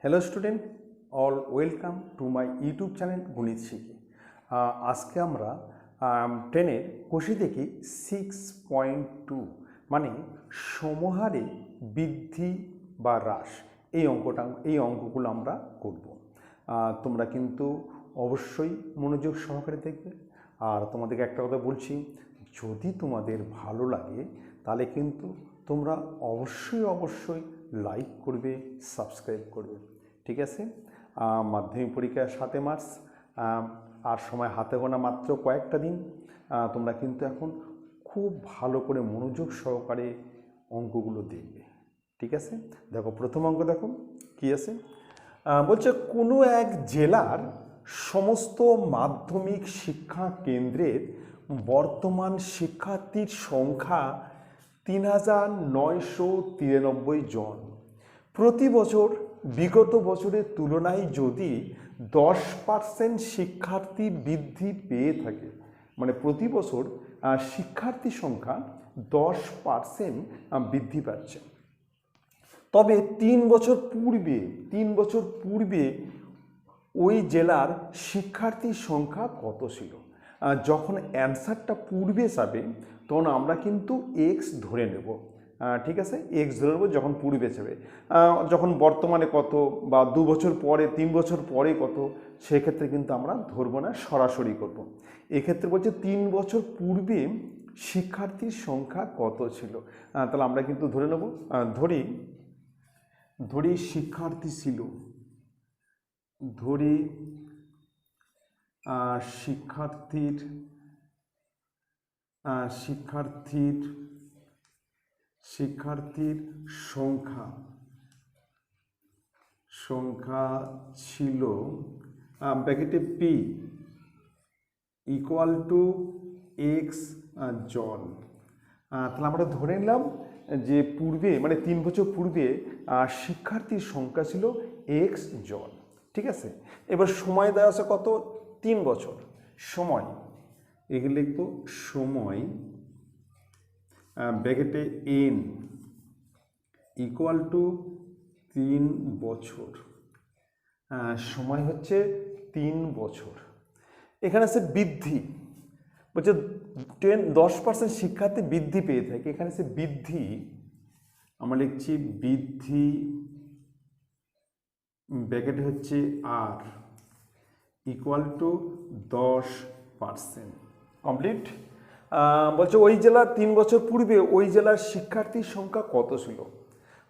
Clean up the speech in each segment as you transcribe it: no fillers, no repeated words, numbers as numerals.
Hello student, all welcome to my YouTube channel গণিত শিখি। আজকে আমরা টেনের কোষে দেখি 6.2 মানে সমহারে বৃদ্ধি বা হ্রাস এই অঙ্কগুলো আমরা করব। তোমরা কিন্তু অবশ্যই মনোযোগ সহকারে দেখবে। আর তোমাদেরকে একটা কথা বলছি, যদি তোমাদের ভালো লাগে তাহলে কিন্তু তোমরা অবশ্যই লাইক করবে, সাবস্ক্রাইব করবে, ঠিক আছে? মাধ্যমিক পরীক্ষা 7 মার্চ, আর সময় হাতে গোনা মাত্র কয়েকটা দিন। তোমরা কিন্তু এখন খুব ভালো করে মনোযোগ সহকারে অঙ্কগুলো দেখবে, ঠিক আছে? দেখো, প্রথম অঙ্ক দেখো কি আছে। বলছে কোনো এক জেলার সমস্ত মাধ্যমিক শিক্ষা কেন্দ্রের বর্তমান শিক্ষার্থীর সংখ্যা ৩৯৯৩ জন। প্রতি বছর বিগত বছরের তুলনায় যদি 10% শিক্ষার্থী বৃদ্ধি পেয়ে থাকে, মানে প্রতি বছর শিক্ষার্থী সংখ্যা 10% বৃদ্ধি পাচ্ছে, তবে 3 বছর পূর্বে ওই জেলার শিক্ষার্থীর সংখ্যা কত ছিল? যখন অ্যান্সারটা পূর্বে যাবে তখন আমরা কিন্তু এক্স ধরে নেব, ঠিক আছে? এক্স ধরে নেব যখন পূর্বে যাবে। যখন বর্তমানে কত বা 2 বছর পরে 3 বছর পরে কত, সেক্ষেত্রে কিন্তু আমরা ধরবো না, সরাসরি করব। এক্ষেত্রে বলছে 3 বছর পূর্বে শিক্ষার্থীর সংখ্যা কত ছিল। তাহলে আমরা কিন্তু ধরে নেব, ধরি শিক্ষার্থী ছিল, ধরি শিক্ষার্থীর সংখ্যা ছিল ব্র্যাকেটে পি ইকুয়াল টু এক্স জন। তাহলে আমরা ধরে নিলাম যে পূর্বে, মানে 3 বছর পূর্বে শিক্ষার্থীর সংখ্যা ছিল এক্স জন, ঠিক আছে? এবার সময় দেওয়া আছে কত? 3 বছর। সময় এগুলো লিখবো, সময় ব্র্যাকেটে এন ইকুয়াল টু 3 বছর। সময় হচ্ছে 3 বছর। এখানে আছে বৃদ্ধি, বলছে 10% শিক্ষার্থী বৃদ্ধি পেয়ে থাকে। এখানে আছে বৃদ্ধি, আমরা লিখছি বৃদ্ধি ব্র্যাকেটে হচ্ছে আর ইকুয়াল টু 10%। কমপ্লিট। বলছে ওই জেলার 3 বছর পূর্বে ওই জেলার শিক্ষার্থীর সংখ্যা কত ছিল?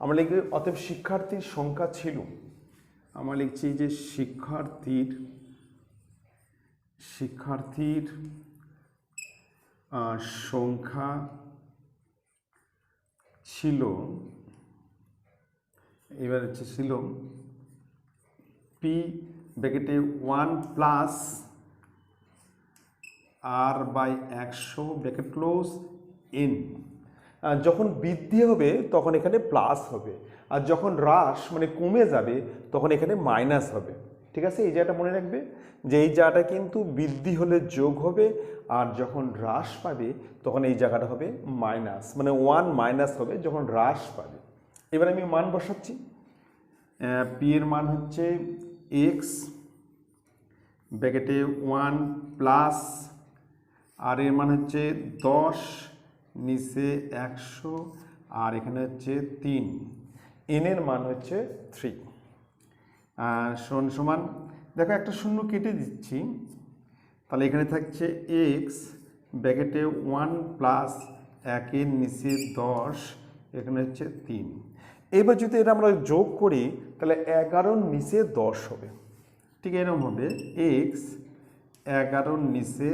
আমরা লিখি অতএব শিক্ষার্থীর সংখ্যা ছিল, আমরা লিখছি যে শিক্ষার্থীর সংখ্যা ছিল, এবার হচ্ছে ছিল পি ব্র্যাকেটে 1 plus R by 100 bracket close N. যখন বৃদ্ধি হবে তখন এখানে প্লাস হবে, আর যখন হ্রাস মানে কমে যাবে তখন এখানে মাইনাস হবে, ঠিক আছে? এই জায়গাটা মনে রাখবে যে এই জায়গাটা কিন্তু বৃদ্ধি হলে যোগ হবে, আর যখন হ্রাস পাবে তখন এই জায়গাটা হবে মাইনাস, মানে 1 মাইনাস হবে যখন হ্রাস পাবে। এবার আমি মান বসাচ্ছি। পি এর মান হচ্ছে এক্স ব্র্যাকেটে 1 প্লাস আর এর মান হচ্ছে 10 নিচে 100 আর এখানে হচ্ছে 3, এন এর মান হচ্ছে 3 সমান। দেখো একটা শূন্য কেটে দিচ্ছি, তাহলে এখানে থাকছে এক্স ব্র্যাকেটে 1 প্লাস 1 এর নিচে 10, এখানে হচ্ছে 3। এবার যদি এটা আমরা যোগ করি তাহলে 11 নিচে 10 হবে, ঠিক এরকম হবে এক্স 11 নিচে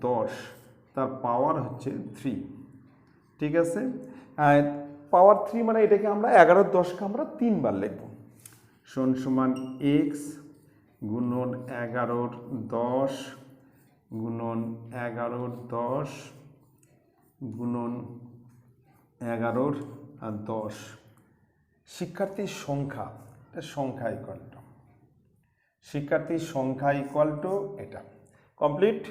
10, তার পাওয়ার হচ্ছে 3, ঠিক আছে? পাওয়ার 3 মানে এটাকে আমরা 11 10কে আমরা 3 বার লিখব। সমান এক্স গুণন 11 10 গুণন 11 10 গুণন 11 আর 10। শিক্ষার্থীর সংখ্যা ইকুয়াল টু এটা। কমপ্লিট।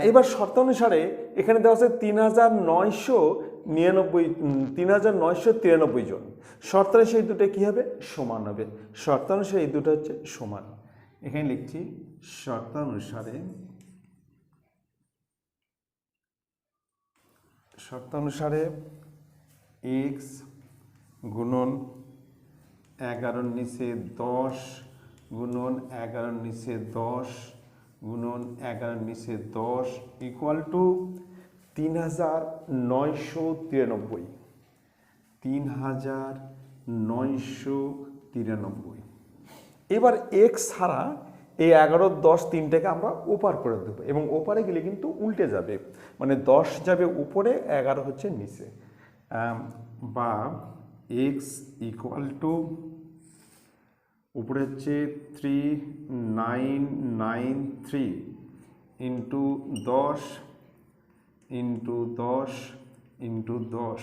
এবার শর্ত অনুসারে এখানে দেওয়া আছে ৩৯০০ 3993 জন। শর্তানুসারে এই দুটো কী হবে? সমান হবে। শর্তানুসারে এই দুটো হচ্ছে সমান। এখানে লিখছি শর্তানুসারে x গুণন 11 নিচে 10 গুণন 11 নিচে 10 গুণন 11 নিচে 10 ইকুয়াল টু 3993। 3993। এবার এক্স ছাড়া এই 11, 10 তিনটাকে আমরা ওপার করে দেবো এবং ওপারে গেলে কিন্তু উল্টে যাবে, মানে 10 যাবে উপরে, 11 হচ্ছে নিচে, বা এক্স ইকুয়াল টু উপরে হচ্ছে 3993 ইন্টু 10 ইন্টু 10 ইন্টু 10,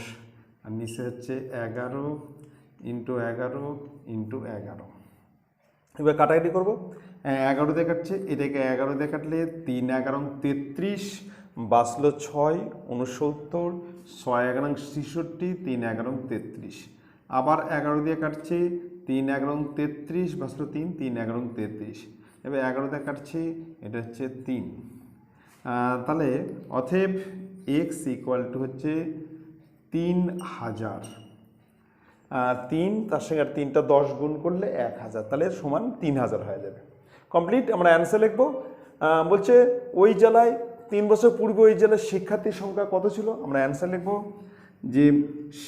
আর নিচে হচ্ছে 11 ইন্টু 11 ইন্টু 11। এবার কাটাকাটি করবো। 11 দিয়ে কাটছে, এটাকে 11 দিয়ে কাটলে 3 11 33, বাঁচলো 6 69, 6 11 66, 3 11 33। আবার 11 দিয়ে কাটছে, 3 11 33, বাঁচলো 3 3 11 33। এবার 11 দিয়ে কাটছে, এটা হচ্ছে 3। তাহলে অতএব এক্স ইকুয়াল টু হচ্ছে 3000। 3 তার সঙ্গে আর 3টা 10 গুণ করলে 1000, তাহলে সমান 3000 হয়ে যাবে। কমপ্লিট। আমরা অ্যান্সার লিখবো। বলছে ওই জেলায় 3 বছর পূর্বে ওই জেলার শিক্ষার্থীর সংখ্যা কত ছিল? আমরা অ্যান্সার লিখবো যে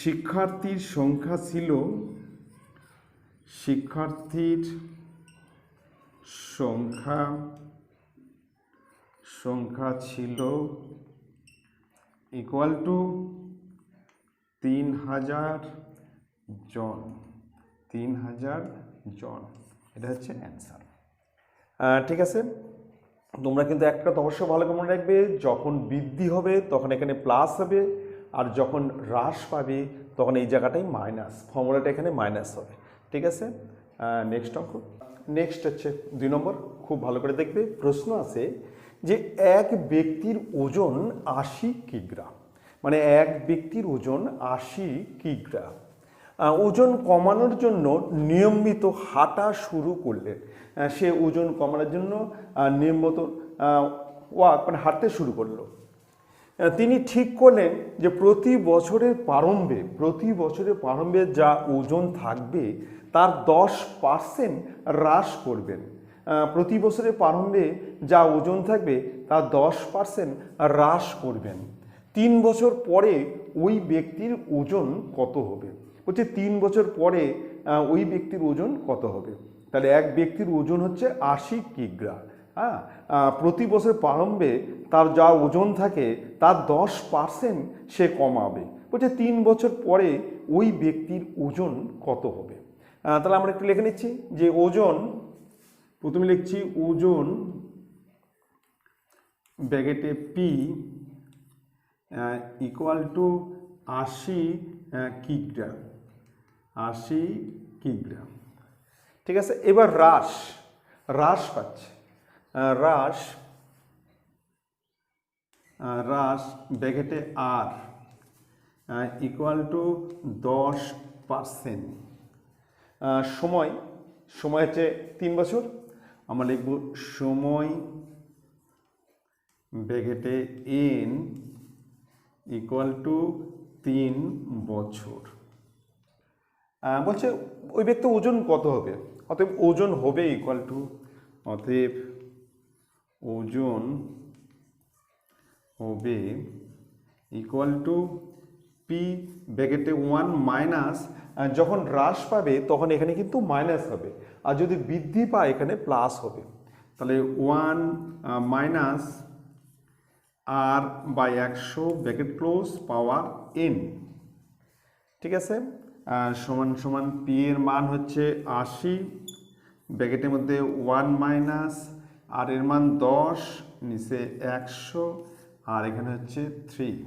শিক্ষার্থীর সংখ্যা ছিল, শিক্ষার্থীর সংখ্যা ছিল ইকুয়াল টু 3000 জন। 3000 জন, এটা হচ্ছে অ্যান্সার। ঠিক আছে, তোমরা কিন্তু একটা তো অবশ্যই ভালো করে মনে রাখবে, যখন বৃদ্ধি হবে তখন এখানে প্লাস হবে, আর যখন হ্রাস পাবে তখন এই জায়গাটাই মাইনাস, ফর্মুলাটা এখানে মাইনাস হবে। ঠিক আছে, নেক্সট অঙ্ক। নেক্সট হচ্ছে 2 নম্বর। খুব ভালো করে দেখবে, প্রশ্ন আছে যে এক ব্যক্তির ওজন 80 কিগ্রা, মানে এক ব্যক্তির ওজন 80 কিগ্রা। ওজন কমানোর জন্য নিয়মিত হাঁটা শুরু করলেন। সে ওজন কমানোর জন্য নিয়মিত মানে হাঁটতে শুরু করলো। তিনি ঠিক করলেন যে প্রতি বছরের প্রারম্ভে যা ওজন থাকবে তার 10% হ্রাস করবেন। প্রতি বছরের প্রারম্ভে যা ওজন থাকবে তার 10% হ্রাস করবেন। 3 বছর পরে ওই ব্যক্তির ওজন কত হবে? বলছে 3 বছর পরে ওই ব্যক্তির ওজন কত হবে? তাহলে এক ব্যক্তির ওজন হচ্ছে 80 কিগ্রা। হ্যাঁ, প্রতি বছর প্রারম্ভে তার যা ওজন থাকে তার 10% সে কমাবে। বলছে 3 বছর পরে ওই ব্যক্তির ওজন কত হবে? তাহলে আমরা একটু লিখে নিচ্ছি যে ওজন, প্রথমে লিখছি ওজন ব্র্যাকেটে পি ইকুয়াল টু 80 কিগ্রা। 80 কিগ্রা। ঠিক আছে, এবার হ্রাস পাচ্ছে। হ্রাস ব্র্যাকেটে আর ইকুয়াল টু 10%। সময় হচ্ছে 3 বছর। আমরা লিখব সময় ব্র্যাকেটে এন ইকুয়াল টু 3 বছর। বলছে ওই ব্যক্তির ওজন কত হবে? অতএব ওজন হবে ইকুয়াল টু, অতএব ওজন হবে ইকুয়াল টু পি ব্র্যাকেটে 1 মাইনাস, যখন হ্রাস পাবে তখন এখানে কিন্তু মাইনাস হবে, আর যদি বৃদ্ধি পায় এখানে প্লাস হবে। তাহলে 1 minus R by 100 bracket close power n. ঠিক আছে, সমান সমান পি এর মান হচ্ছে 80, ব্র্যাকেটের মধ্যে 1 মাইনাস আর এর মান 10, নিচে 100, আর এখানে হচ্ছে 3।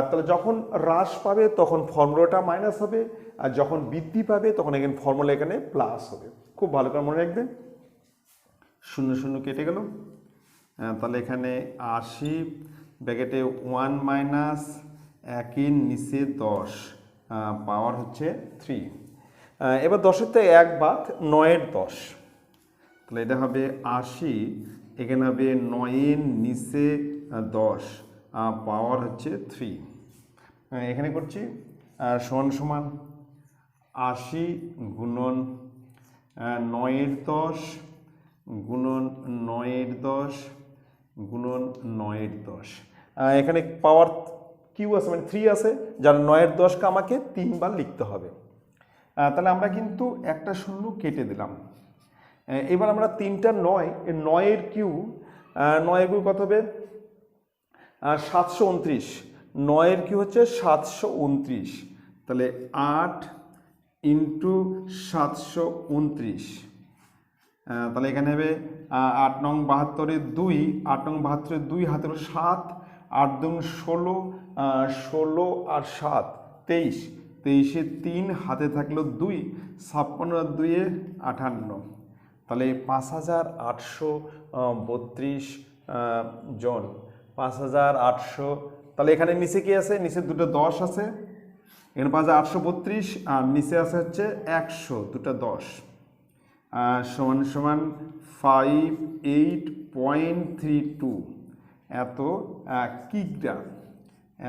তাহলে যখন হ্রাস পাবে তখন ফর্মুলাটা মাইনাস হবে, আর যখন বৃদ্ধি পাবে তখন এখানে ফর্মুলা এখানে প্লাস হবে। খুব ভালো করে মনে রাখবে। 0 0 কেটে গেল। তাহলে এখানে 80 ব্র্যাকেটে 1 মাইনাস 1-এর নিচে 10 পাওয়ার হচ্ছে 3। এবার 10-এর থেকে 1 বাদ 9-এর 10, তাহলে এটা হবে 80, এখানে হবে 9-এর নিচে 10 পাওয়ার হচ্ছে 3। এখানে করছি সমান সমান 80 গুণন 9-এর 10 গুণন 9-এর 10 গুণন 9-এর 10। এখানে পাওয়ার কিউ আছে মানে 3 আছে, যার 9-এর 10কে আমাকে 3 বার লিখতে হবে। তাহলে আমরা কিন্তু একটা শূন্য কেটে দিলাম। এবার আমরা 3টা 9, 9-এর কিউ, 9-এর কিউ কত হবে 729, 9-এর কিউ হচ্ছে 729, তাহলে 8 ইন্টু 729, তাহলে এখানে হবে 8 নং 72-এ 2, 8 নং 72-এ 2 হাতে 7, 8 দুগুণ 16, 16 আর 7 23, 23-এ 3 হাতে থাকলো 2, 56 আর 2-এ 58, তাহলে 5832 জন, 5800। তাহলে এখানে নিচে কি আছে, নিচে দুটো 10 আছে, এখানে 5832 আর নিচে আছে হচ্ছে 100, দুটো 10 সমান সমান 58.32 এত কিগ্রা,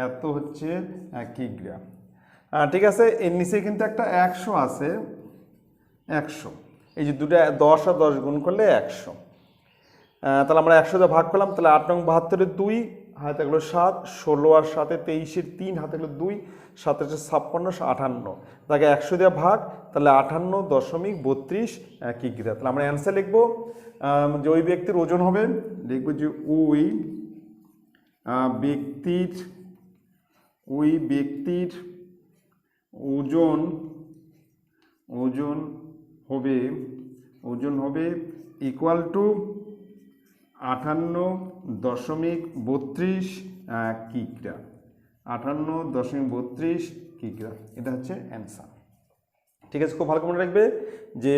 এত হচ্ছে কিগ্রা। ঠিক আছে, এর নিচে কিন্তু একটা 100 আছে, 100, এই যে দুটো 10 আর 10 গুণ করলে 100, তাহলে আমরা 100 দিয়ে ভাগ করলাম, তাহলে 8 নং 72-এ 2 হাতে থাকলো 7, 16 আর 7-এ 23-এর 3 হাতে থাকলো 2, 7 হচ্ছে 56, 58, তাকে 100 দিয়ে ভাগ, তাহলে 58.32 কিগ্রা। তাহলে আমরা অ্যান্সার লিখবো যে ওই ব্যক্তির ওজন হবে, লিখবো যে ওই ব্যক্তির ওজন হবে ইকুয়াল টু 58.32 কিগ্রা, 58.32 কিগ্রা। এটা হচ্ছে অ্যান্সার। ঠিক আছে, খুব ভালো করে মনে রাখবে যে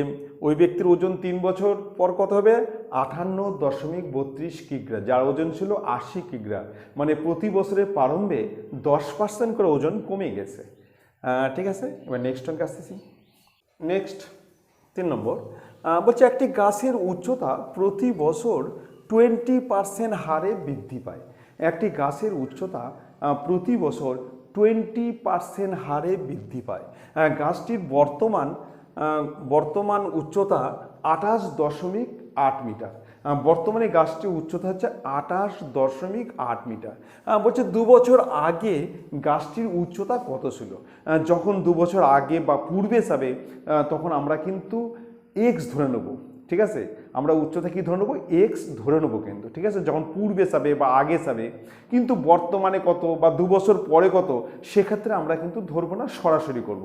ওই ব্যক্তির ওজন 3 বছর পর কত হবে 58.32 কিগ্রা, যার ওজন ছিল 80 কিগ্রা, মানে প্রতি বছরের প্রারম্ভে 10% করে ওজন কমে গেছে। ঠিক আছে, এবার নেক্সট অঙ্কে আসতেছি। নেক্সট 3 নম্বর বলছে একটি গাছের উচ্চতা প্রতি বছর 20% হারে বৃদ্ধি পায়। একটি গাছের উচ্চতা প্রতি বছর 20% হারে বৃদ্ধি পায়। গাছটির বর্তমান উচ্চতা 28.8 মিটার। বর্তমানে গাছটির উচ্চতা হচ্ছে 28.8 মিটার। বলছে 2 বছর আগে গাছটির উচ্চতা কত ছিল। যখন 2 বছর আগে বা পূর্বে যাবে তখন আমরা কিন্তু এক্স ধরে নেব। ঠিক আছে, আমরা উচ্চতা কি ধরে নেবো, এক্স ধরে নেবো কিন্তু। ঠিক আছে, যখন পূর্বে যাবে বা আগে যাবে, কিন্তু বর্তমানে কত বা 2 বছর পরে কত সেক্ষেত্রে আমরা কিন্তু ধরবো না, সরাসরি করব।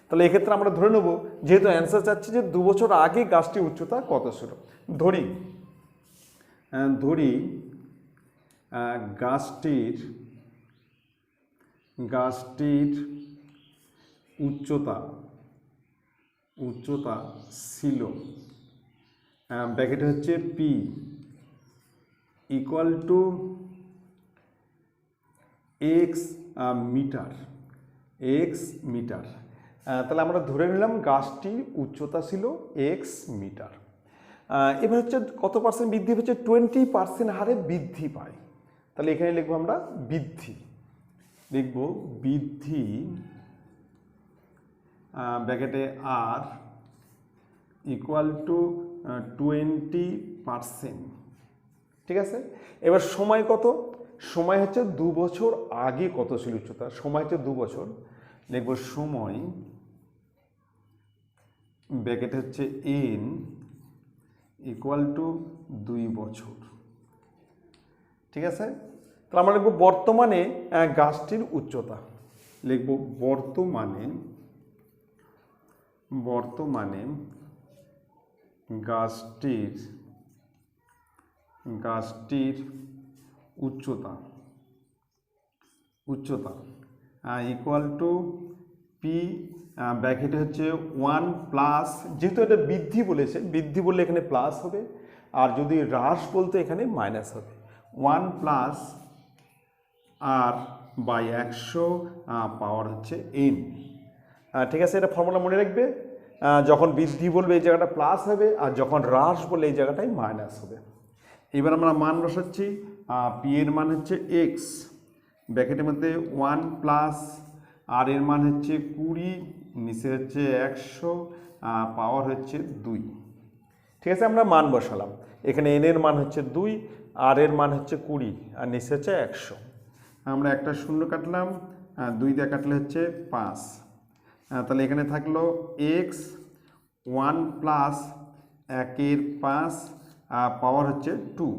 তাহলে এক্ষেত্রে আমরা ধরে নেব, যেহেতু অ্যান্সার চাচ্ছি যে 2 বছর আগে গাছটির উচ্চতা কত ছিল। ধরি গাছটির উচ্চতা ছিল, ব্র্যাকেটে হচ্ছে p equal to x metre. তাহলে আমরা ধরে নিলাম গাছটির উচ্চতা ছিল এক্স মিটার। এবার হচ্ছে কত পার্সেন্ট বৃদ্ধি হচ্ছে, 20% হারে বৃদ্ধি পায়। তাহলে এখানে লিখবো আমরা বৃদ্ধি, ব্র্যাকেটে আর ইকুয়াল টু 20%। ঠিক আছে, এবার সময় কত, সময় হচ্ছে 2 বছর আগে কত ছিল উচ্চতা, সময় হচ্ছে 2 বছর, লিখব সময় ব্র্যাকেট হচ্ছে এন ইকুয়াল টু 2 বছর। ঠিক আছে, তাহলে আমরা লিখব বর্তমানে গাছটির উচ্চতা, লিখব বর্তমানে গাছটির উচ্চতা ইকুয়াল টু পি, ব্র্যাকেটে হচ্ছে 1 প্লাস, যেহেতু এটা বৃদ্ধি বলেছে, বৃদ্ধি বললে এখানে প্লাস হবে, আর যদি হ্রাস বলতে এখানে মাইনাস হবে, 1 প্লাস আর বাই 100 পাওয়ার হচ্ছে n। ঠিক আছে, এটা ফর্মুলা মনে রাখবে। যখন বৃদ্ধি বলবে এই জায়গাটা প্লাস হবে, আর যখন হ্রাস বললে এই জায়গাটাই মাইনাস হবে। এবার আমরা মান বসাচ্ছি। পি এর মান হচ্ছে এক্স, ব্র্যাকেটের মধ্যে 1 প্লাস আর এর মান হচ্ছে 20, নিচে হচ্ছে 100, পাওয়ার হচ্ছে 2। ঠিক আছে, আমরা মান বসালাম। এখানে এন এর মান হচ্ছে 2, আর এর মান হচ্ছে 20, আর নিচে হচ্ছে 100। আমরা একটা শূন্য কাটলাম, 2 দিয়ে কাটলে হচ্ছে 5। তাহলে এখানে থাকলো এক্স 1 প্লাস 1 এর 5, পাওয়ার হচ্ছে 2।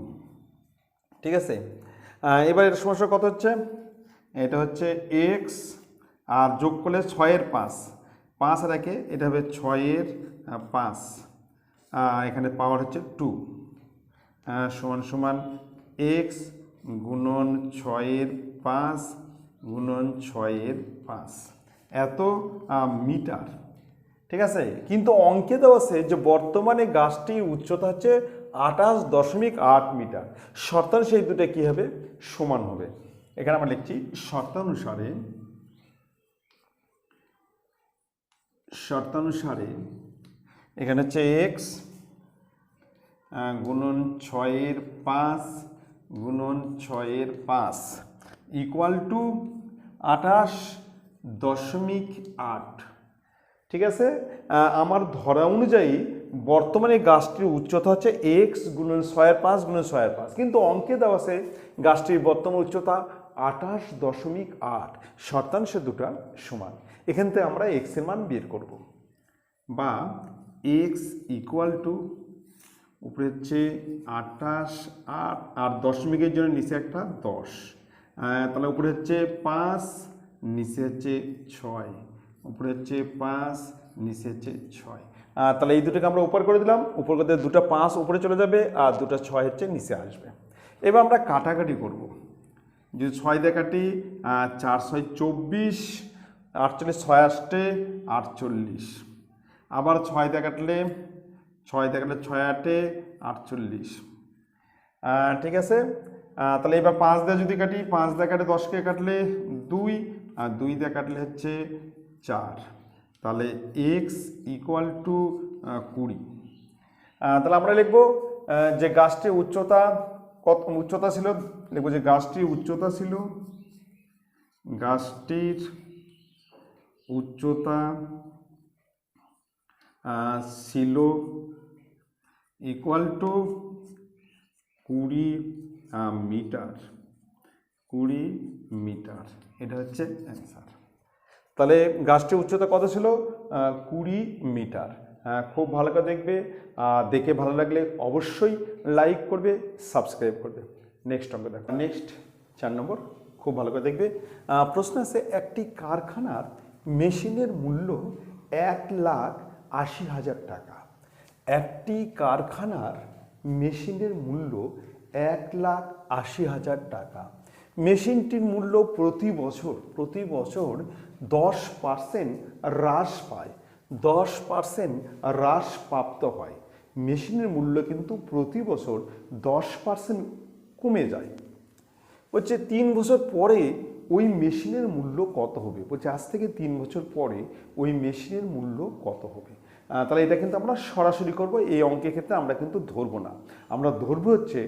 ঠিক আছে, এবার এর সমস্যা কত হচ্ছে? এটা হচ্ছে এক্স আর যোগ করলে 6 এর 5, 5 আর 1, এটা হবে 6 এর 5, এখানে পাওয়ার হচ্ছে 2, সমান সমান এক্স গুণন 6 এর 5 গুণন 6 এর 5 এত মিটার। ঠিক আছে, কিন্তু অঙ্কে দেওয়া আছে যে বর্তমানে গাছটির উচ্চতা হচ্ছে 28.8 মিটার। শর্তানুসারে সেই দুটো কী হবে? সমান হবে। এখানে আমরা লিখছি শর্তানুসারে এখানে হচ্ছে এক্স গুণন 6 এর 5 গুণন 6 এর 5 ইকুয়াল টু 28.8। ঠিক আছে, আমার ধরা অনুযায়ী বর্তমানে গাছটির উচ্চতা হচ্ছে এক্স গুণন 6 এর 5 গুণন 6 এর 5, কিন্তু অঙ্কে দেওয়া আছে গাছটির বর্তমান উচ্চতা 28.8। শর্তাংশে দুটো সমান। এখান থেকে আমরা এক্স এর মান বের করব, বা এক্স ইকুয়াল টু উপরে হচ্ছে 28 আর দশমিকের জন্য নিচে একটা 10, তাহলে উপরে হচ্ছে 5, নিচে হচ্ছে 6, উপরে হচ্ছে 5, নিচে হচ্ছে 6। তাহলে এই দুটোকে আমরা উপর করে দিলাম, উপর করতে দুটো 5 উপরে চলে যাবে আর দুটো 6 হচ্ছে নিচে আসবে। এবার আমরা কাটাকাটি করব। যদি 6 দিয়ে কাটি 4 6 24, 48 6 আসতে 48, আবার 6 দিয়ে কাটলে 6 8 48। ঠিক আছে, তাহলে এবার 5 দিয়ে যদি কাটি, 5 দিয়ে কাটে 10কে কাটলে 2, আর 2 দিয়ে কাটলে হচ্ছে 4, তাহলে এক্স ইকুয়াল টু 20। তাহলে আমরা লিখব যে গাছটির উচ্চতা কত উচ্চতা ছিল, লিখব যে গাছটির উচ্চতা ছিল ইকুয়াল টু 20 মিটার। 20 মিটার, এটা হচ্ছে অ্যান্সার। তাহলে গাছটির উচ্চতা কত ছিল? 20 মিটার। খুব ভালো করে দেখবে, দেখে ভালো লাগলে অবশ্যই লাইক করবে, সাবস্ক্রাইব করবে। নেক্সট অঙ্ক দেখো। নেক্সট 4 নম্বর, খুব ভালো করে দেখবে। প্রশ্ন আছে, একটি কারখানার মেশিনের মূল্য 1,80,000 টাকা। একটি কারখানার মেশিনের মূল্য 1,80,000 টাকা। মেশিনটির মূল্য প্রতি বছর 10% হ্রাস পায়, 10% হ্রাস প্রাপ্ত হয়। মেশিনের মূল্য কিন্তু প্রতি বছর 10% কমে যায়। বলছে 3 বছর পরে ওই মেশিনের মূল্য কত হবে? বলছে আজ থেকে 3 বছর পরে ওই মেশিনের মূল্য কত হবে? তাহলে এটা কিন্তু আমরা সরাসরি করব। এই অঙ্কের ক্ষেত্রে আমরা কিন্তু ধরবো না, আমরা ধরবো হচ্ছে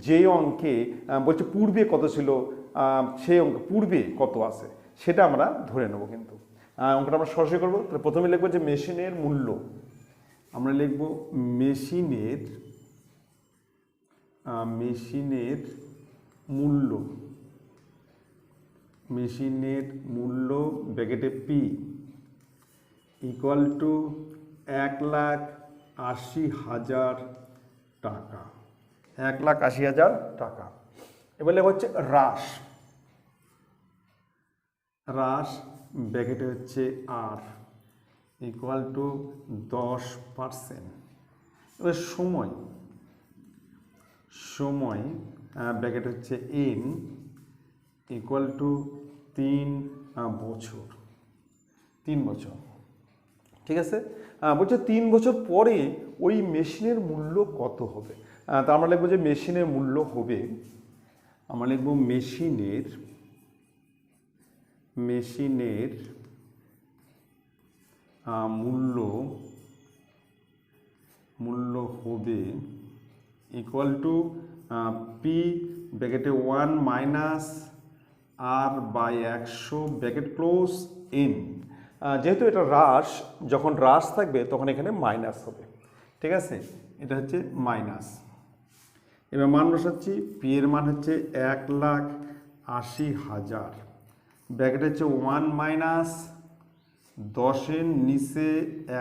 যে অঙ্কে বলছে পূর্বে কত ছিল, সেই অঙ্ক পূর্বে কত আছে সেটা আমরা ধরে নেব। কিন্তু অঙ্কটা আমরা সরাসরি করবো। তাহলে প্রথমে লিখবো যে মেশিনের মূল্য, আমরা লিখব মেশিনের মূল্য ব্র্যাকেটে পি ইকুয়াল টু 1,80,000 টাকা। 1,80,000 টাকা। এবার লেখা হচ্ছে হ্রাস ব্র্যাকেটে হচ্ছে আর ইকুয়াল টু 10%। এবার সময় ব্র্যাকেট হচ্ছে এন ইকুয়াল টু 3 বছর। 3 বছর। ঠিক আছে, বলছে 3 বছর পরে ওই মেশিনের মূল্য কত হবে? তা আমরা লিখবো যে মেশিনের মূল্য হবে, আমরা লিখব মেশিনের মেশিনের মূল্য হবে ইকুয়াল টু পি ব্র্যাকেটে 1 minus R by 100 bracket close N. যেহেতু এটা হ্রাস, যখন হ্রাস থাকবে তখন এখানে মাইনাস হবে, ঠিক আছে, এটা হচ্ছে মাইনাস। এবার মান বসাচ্ছি, পি এর মান হচ্ছে 1,80,000 ব্র্যাকেট হচ্ছে 1 মাইনাস 10-এর নিচে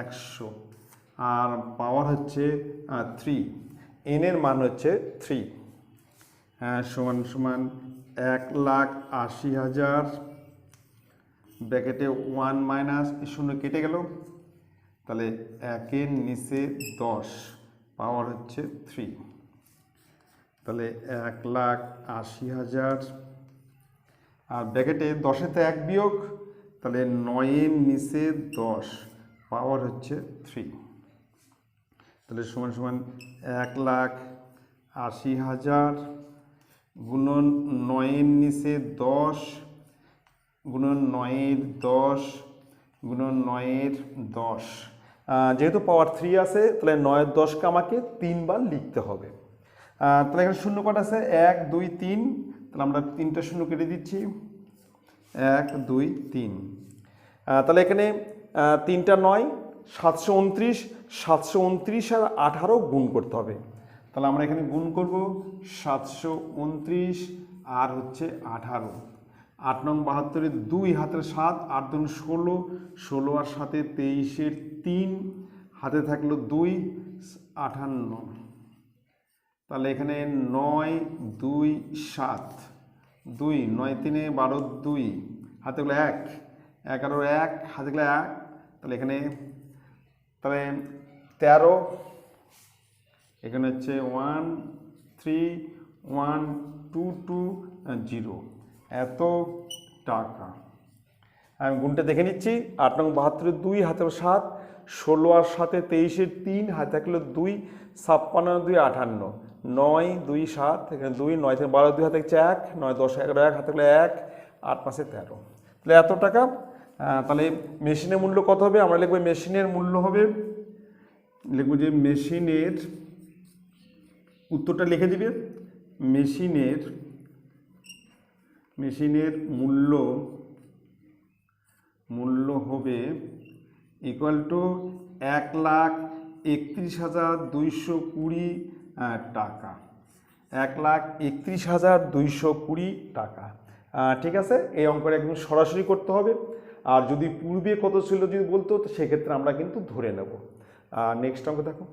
100 আর পাওয়ার হচ্ছে 3, এন এর মান হচ্ছে 3, সমান সমান 1,80,000 ব্র্যাকেটে 1 মাইনাস 0 কেটে গেল, তাহলে 1-এর নিচে 10 পাওয়ার হচ্ছে 3, তাহলে 1,80,000 আর ব্র্যাকেটে 10-এতে 1 বিয়োগ, তাহলে 9-এর নিচে 10 পাওয়ার হচ্ছে 3, তাহলে সমান সমান 1,80,000 গুণন 9-এর নিচে 10 গুণন 9-এর 10 গুণন 9-এর 10। যেহেতু পাওয়ার 3 আছে তাহলে 9-এর 10কে আমাকে 3 বার লিখতে হবে। তাহলে এখানে শূন্য কটা আছে, 1 2 3, তাহলে আমরা 3টা শূন্য কেটে দিচ্ছি, 1 2 3। তাহলে এখানে 3টা 9, 729, 729 আর 18 গুণ করতে হবে। তাহলে আমরা এখানে গুণ করব 729 আর হচ্ছে 18, 8 নং 72-এর 2 হাতের 7, 8 দুন 16, 16 আর 7-এ 23-এর 3, হাতে থাকলো 2, 58। তাহলে এখানে 9 2 7, 2 9 3 12 2, হাতে গেলো 1, 11 1, হাতে গেলো 1, তাহলে এখানে তাহলে 13, এখানে হচ্ছে 1 3 1 2 2 0, এত টাকা। আমি গুণটা দেখে নিচ্ছি, 8 নং 72-এর 2 হাতে 7, 16 আর 7-এ 23-এর 3, হাতে থাকলো 2, 56 2 58, 9 2 7, এখানে 2 9 থেকে 12 2 হাতে থাকছে 1, 9 10 11 1, হাতে থাকলো 1, 8 5 13, তাহলে এত টাকা। তাহলে মেশিনের মূল্য কত হবে? আমরা লিখব মেশিনের মূল্য হবে, লিখব যে মেশিনের, উত্তরটা লিখে দিবে, মেশিনের মূল্য হবে ইকুয়াল টু 1,31,220 টাকা, 1,31,220 টাকা। ঠিক আছে, এই অঙ্কটা একদম সরাসরি করতে হবে, আর যদি পূর্বে কত ছিল যদি বলতো তো সেক্ষেত্রে আমরা কিন্তু ধরে নেব। নেক্সট অঙ্ক দেখো,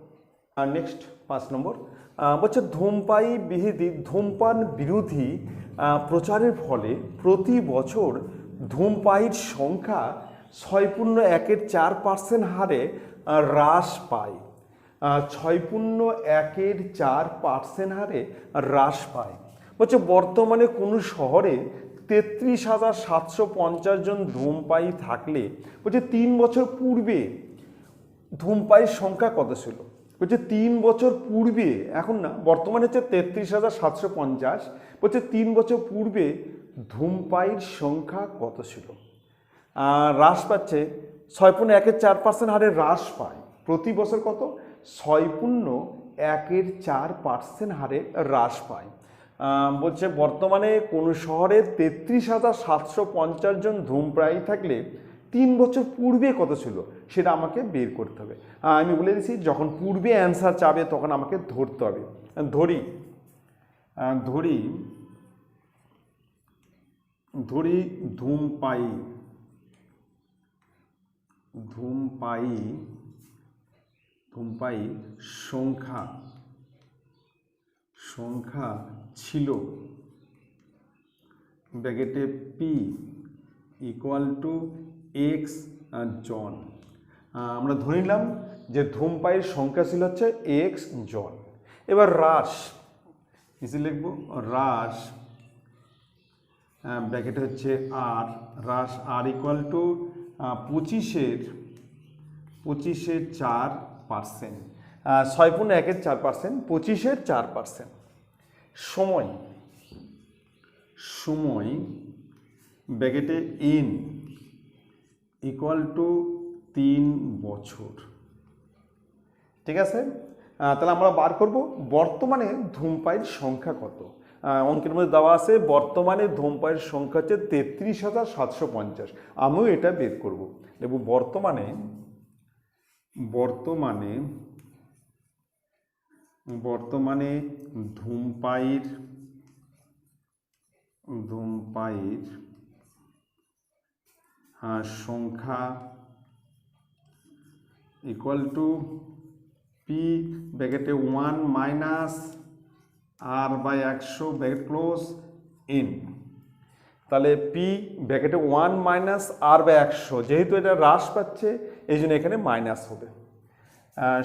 নেক্সট 5 নম্বর বলছে ধূমপান বিরোধী প্রচারের ফলে প্রতি বছর ধূমপায়ীর সংখ্যা 6.1% হারে হ্রাস পায়, 6.1% হারে হ্রাস পায়। বলছে বর্তমানে কোনো শহরে 33,750 জন ধূমপায়ী থাকলে বলছে 3 বছর পূর্বে ধূমপায়ীর সংখ্যা কত ছিল? বলছে 3 বছর পূর্বে, এখন না, বর্তমানে হচ্ছে 33,750, বলছে 3 বছর পূর্বে ধূমপায়ীর সংখ্যা কত ছিল? হ্রাস পাচ্ছে 6.1% হারে হ্রাস পায়, প্রতি বছর কত? 6.1% হারে হ্রাস পায়। বলছে বর্তমানে কোনো শহরে 33,750 জন ধূমপায়ী থাকলে 3 বছর পূর্বে কত ছিল সেটা আমাকে বের করতে হবে। আমি বলে দিচ্ছি, যখন পূর্বে অ্যান্সার চাবে তখন আমাকে ধরতে হবে। ধরি ধূমপায়ী সংখ্যা ছিল ব্র্যাকেটে পি ইকুয়াল টু এক্স জন। আমরা ধরে নিলাম যে ধূমপায়ীর সংখ্যা ছিল হচ্ছে এক্স জন। এবার হ্রাস নিচে লিখব, হ্রাস ব্র্যাকেটে হচ্ছে আর, হ্রাস আর ইকুয়াল টু 25-এর 4%, 6.1% 25-এর 4%। সময় ব্র্যাকেটে ইন ইকুয়াল টু 3 বছর। ঠিক আছে, তাহলে আমরা বার করব বর্তমানে ধূমপায়ীর সংখ্যা কত। অঙ্কের মধ্যে দেওয়া আছে বর্তমানে ধূমপায়ীর সংখ্যা হচ্ছে 33,750। আমিও এটা বের করব। দেখব বর্তমানে ধূমপায়ীর সংখ্যা ইকুয়াল টু পি ব্র্যাকেটে 1 minus R by 100 bracket close N. তাহলে পি ব্র্যাকেটে 1 মাইনাস আর বাই 100, যেহেতু এটা হ্রাস পাচ্ছে এই জন্য এখানে মাইনাস হবে,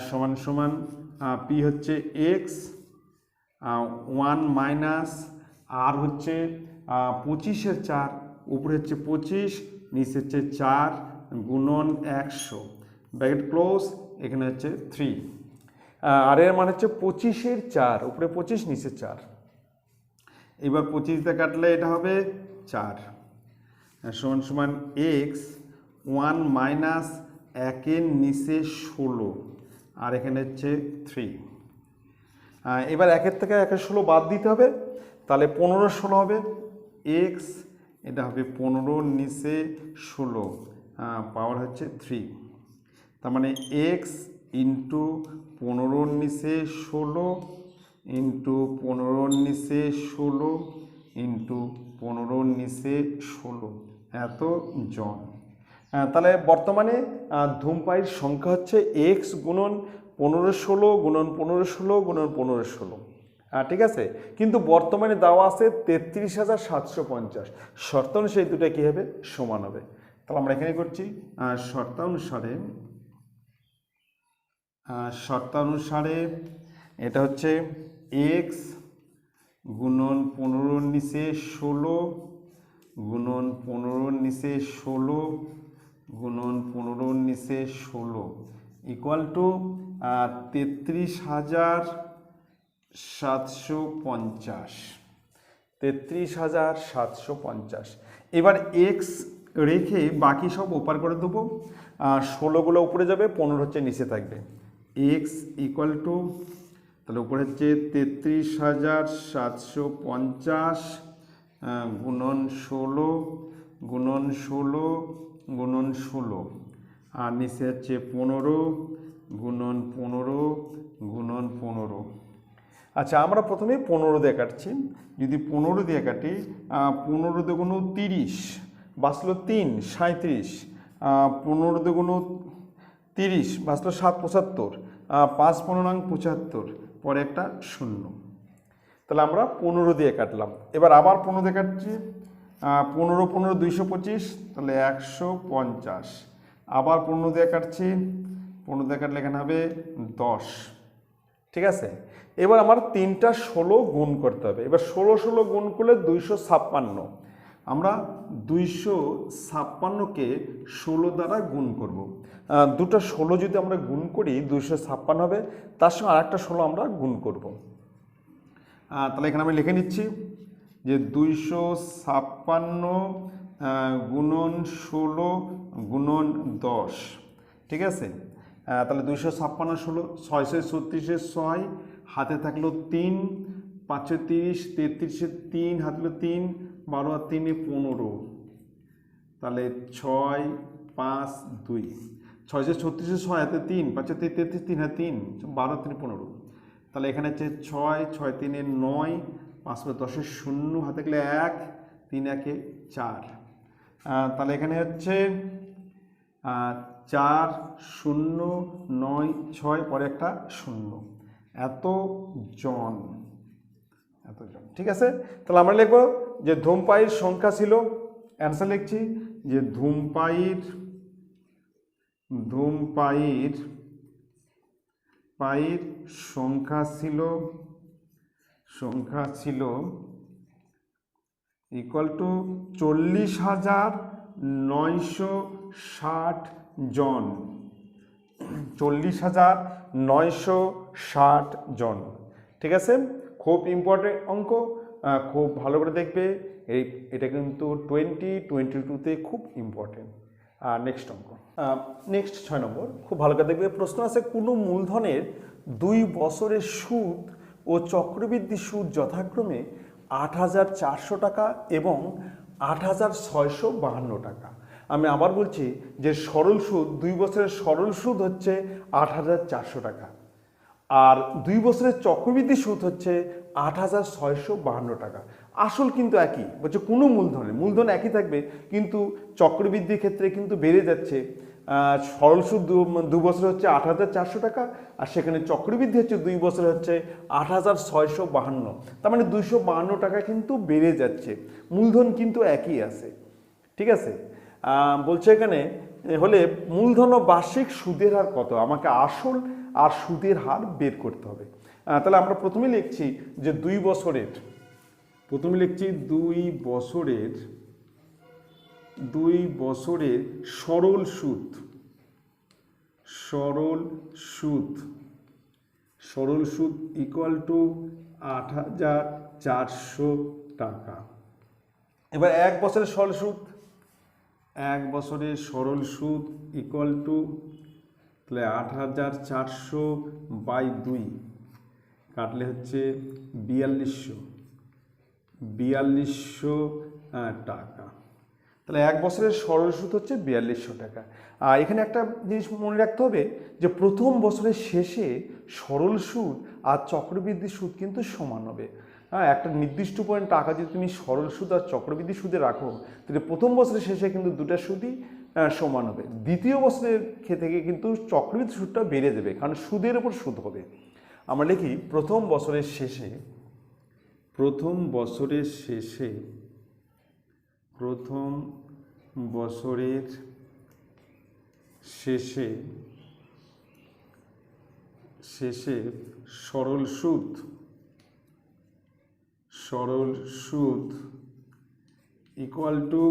সমান সমান পি হচ্ছে এক্স, 1 মাইনাস আর হচ্ছে 25-এর 4, উপরে হচ্ছে 25, নিচে হচ্ছে 4 গুণন 100 ব্র্যাকেট ক্লোজ, এখানে হচ্ছে 3। আর এর মানে হচ্ছে 25-এর 4, উপরে 25 নিচে 4। এবার 25 দিয়ে কাটলে এটা হবে 4, সমান সমান এক্স 1 মাইনাস 1-এর নিচে 16, আর এখানে হচ্ছে 3। এবার 1-এর থেকে 1-16 বাদ দিতে হবে, তাহলে 15-16 হবে। এক্স এটা হবে 15-র নিচে 16, পাওয়ার হচ্ছে 3। তার মানে এক্স ইন্টু 15-র নিচে 16 ইন্টু 15-র নিচে 16 ইন্টু 15-র নিচে 16 এত জন। তাহলে বর্তমানে ধূমপায়ীর সংখ্যা হচ্ছে এক্স গুণন 15-16 গুণন 15-16 গুণন 15-16। ঠিক আছে, কিন্তু বর্তমানে দেওয়া আছে 33,750। শর্ত অনুসারে দুটো কী হবে, সমান হবে। তাহলে আমরা এখানে করছি শর্তানুসারে এটা হচ্ছে এক্স গুণন 15-র নিচে 16 গুণন 15-র নিচে 16 গুণন 15-র নিচে 16 ইকুয়াল টু 33,750। 33,750। এবার এক্স রেখে বাকি সব ওপার করে দেবো, 16গুলো উপরে যাবে, 15 হচ্ছে নিচে থাকবে। এক্স ইকুয়াল টু, তাহলে উপরে হচ্ছে 33,750 গুণন 16 গুণন 16 গুণন 16, আর নিচে হচ্ছে 15 গুণন 15 গুণন 15। আচ্ছা, আমরা প্রথমে 15 দিয়ে কাটছি। যদি 15 দিয়ে কাটি, 15 দুগুণ 30, বাঁচলো 3, 37। 15 দুগুণ 30, বাঁচলো 7, 75। 5 15 75, পরে একটা 0। তাহলে আমরা 15 দিয়ে কাটলাম। এবার আবার 15 দিয়ে কাটছি, 15 15 225, তাহলে 150। আবার 15 দিয়ে কাটছি, 15 দিয়ে কাটলে এখানে হবে 10। ঠিক আছে, এবার আমার 3টা 16 গুণ করতে হবে। এবার 16 16 গুণ করলে 256। আমরা 256কে 16 দ্বারা গুণ করব। দুটো 16 যদি আমরা গুণ করি 256 হবে, তার সঙ্গে আরেকটা 16 আমরা গুণ করব। তাহলে এখানে আমি লিখে নিচ্ছি যে 256 গুণন 16 গুণন 10। ঠিক আছে, তাহলে 256 16, 636 6, হাতে থাকলো 3, 5 30, 33 3, হাতে থাকলো 3, 12 আর 3 15, তাহলে 6 5 2, 636 6, হাতে 3, 5 33 3, হাতে 3, 12 3 15। তাহলে এখানে হচ্ছে 6 6 3 9, 5 10 0, হাতে গেলে 1, 3 1 4। তাহলে এখানে হচ্ছে 4 0 9 6, পরে একটা 0, এত জন। ঠিক আছে, তাহলে আমরা লিখব যে ধূমপায়ীর সংখ্যা ছিল, অ্যান্সার লিখছি যে ধূমপায়ীর সংখ্যা ছিল ইকুয়াল টু 40,960 জন। 40,960 জন। ঠিক আছে, খুব ইম্পর্টেন্ট অঙ্ক, খুব ভালো করে দেখবে। এটা কিন্তু 2022-তে খুব ইম্পর্টেন্ট। নেক্সট অঙ্ক, নেক্সট 6 নম্বর, খুব ভালো করে দেখবে। প্রশ্ন আছে কোনো মূলধনের 2 বছরের সুদ ও চক্রবৃদ্ধি সুদ যথাক্রমে 8,400 টাকা এবং 8,652 টাকা। আমি আবার বলছি যে সরল সুদ 2 বছরের সরল সুদ হচ্ছে 8,400 টাকা, আর 2 বছরের চক্রবৃদ্ধি সুদ হচ্ছে 8,652 টাকা। আসল কিন্তু একই, বলছে কোনো মূলধন একই থাকবে, কিন্তু চক্রবৃদ্ধির ক্ষেত্রে কিন্তু বেড়ে যাচ্ছে। সরল সুদ 2 বছরে হচ্ছে 8,400 টাকা, আর সেখানে চক্রবৃদ্ধি হচ্ছে 2 বছরে হচ্ছে 8,652। তার মানে 252 টাকা কিন্তু বেড়ে যাচ্ছে, মূলধন কিন্তু একই আছে। ঠিক আছে, বলছে এখানে হলে মূলধন ও বার্ষিক সুদের হার কত, আমাকে আসল আর সুদের হার বের করতে হবে। তাহলে আমরা প্রথমে লিখছি যে 2 বছরের, প্রথমে লিখছি 2 বছরের সরল সুদ ইকুয়াল টু 8,400 টাকা। এবার 1 বছরের সরল সুদ, 1 বছরের সরল সুদ ইকুয়াল টু, তাহলে 8,400 বাই 2 কাটলে হচ্ছে 4200 টাকা। তাহলে 1 বছরের সরল সুদ হচ্ছে 4200 টাকা। আর এখানে একটা জিনিস মনে রাখতে হবে যে প্রথম বছরের শেষে সরল সুদ আর চক্রবৃদ্ধি সুদ কিন্তু সমান হবে। একটা নির্দিষ্ট পয়েন্ট টাকা যদি তুমি সরল সুদ আর চক্রবৃদ্ধি সুদে রাখো, তাহলে প্রথম বছরের শেষে কিন্তু দুটা সুদই সমান হবে। দ্বিতীয় বছরের থেকে কিন্তু চক্রবৃদ্ধি সুদটা বেড়ে দেবে, কারণ সুদের উপর সুদ হবে। আমরা লিখি প্রথম বছরের শেষে সরল সুদ ইকুয়াল টু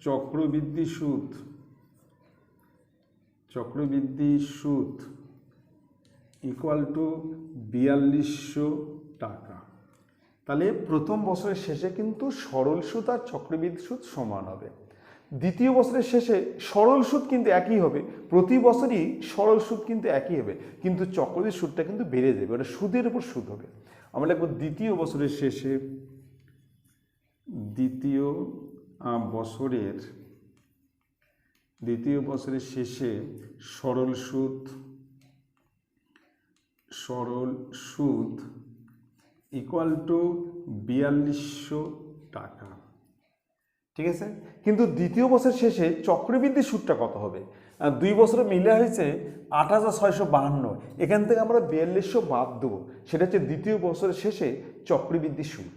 চক্রবৃদ্ধি সুদ ইকুয়াল টু 4200 টাকা। তাহলে প্রথম বছরের শেষে কিন্তু সরল সুদ আর চক্রবৃদ্ধি সুদ সমান হবে। দ্বিতীয় বছরের শেষে সরল সুদ কিন্তু একই হবে, প্রতি বছরই সরল সুদ কিন্তু একই হবে, কিন্তু চক্রবৃদ্ধি সুদটা কিন্তু বেড়ে যাবে, ওটা সুদের উপর সুদ হবে। আমরা লিখব দ্বিতীয় বছরের শেষে সরল সুদ ইকুয়াল টু 4200 টাকা। ঠিক আছে, কিন্তু দ্বিতীয় বছর শেষে চক্রবৃদ্ধি সুদটা কত হবে? 2 বছরে মিলে হয়েছে 8,652, এখান থেকে আমরা 4200 বাদ দেবো, সেটা হচ্ছে দ্বিতীয় বছরের শেষে চক্রবৃদ্ধি সুদ।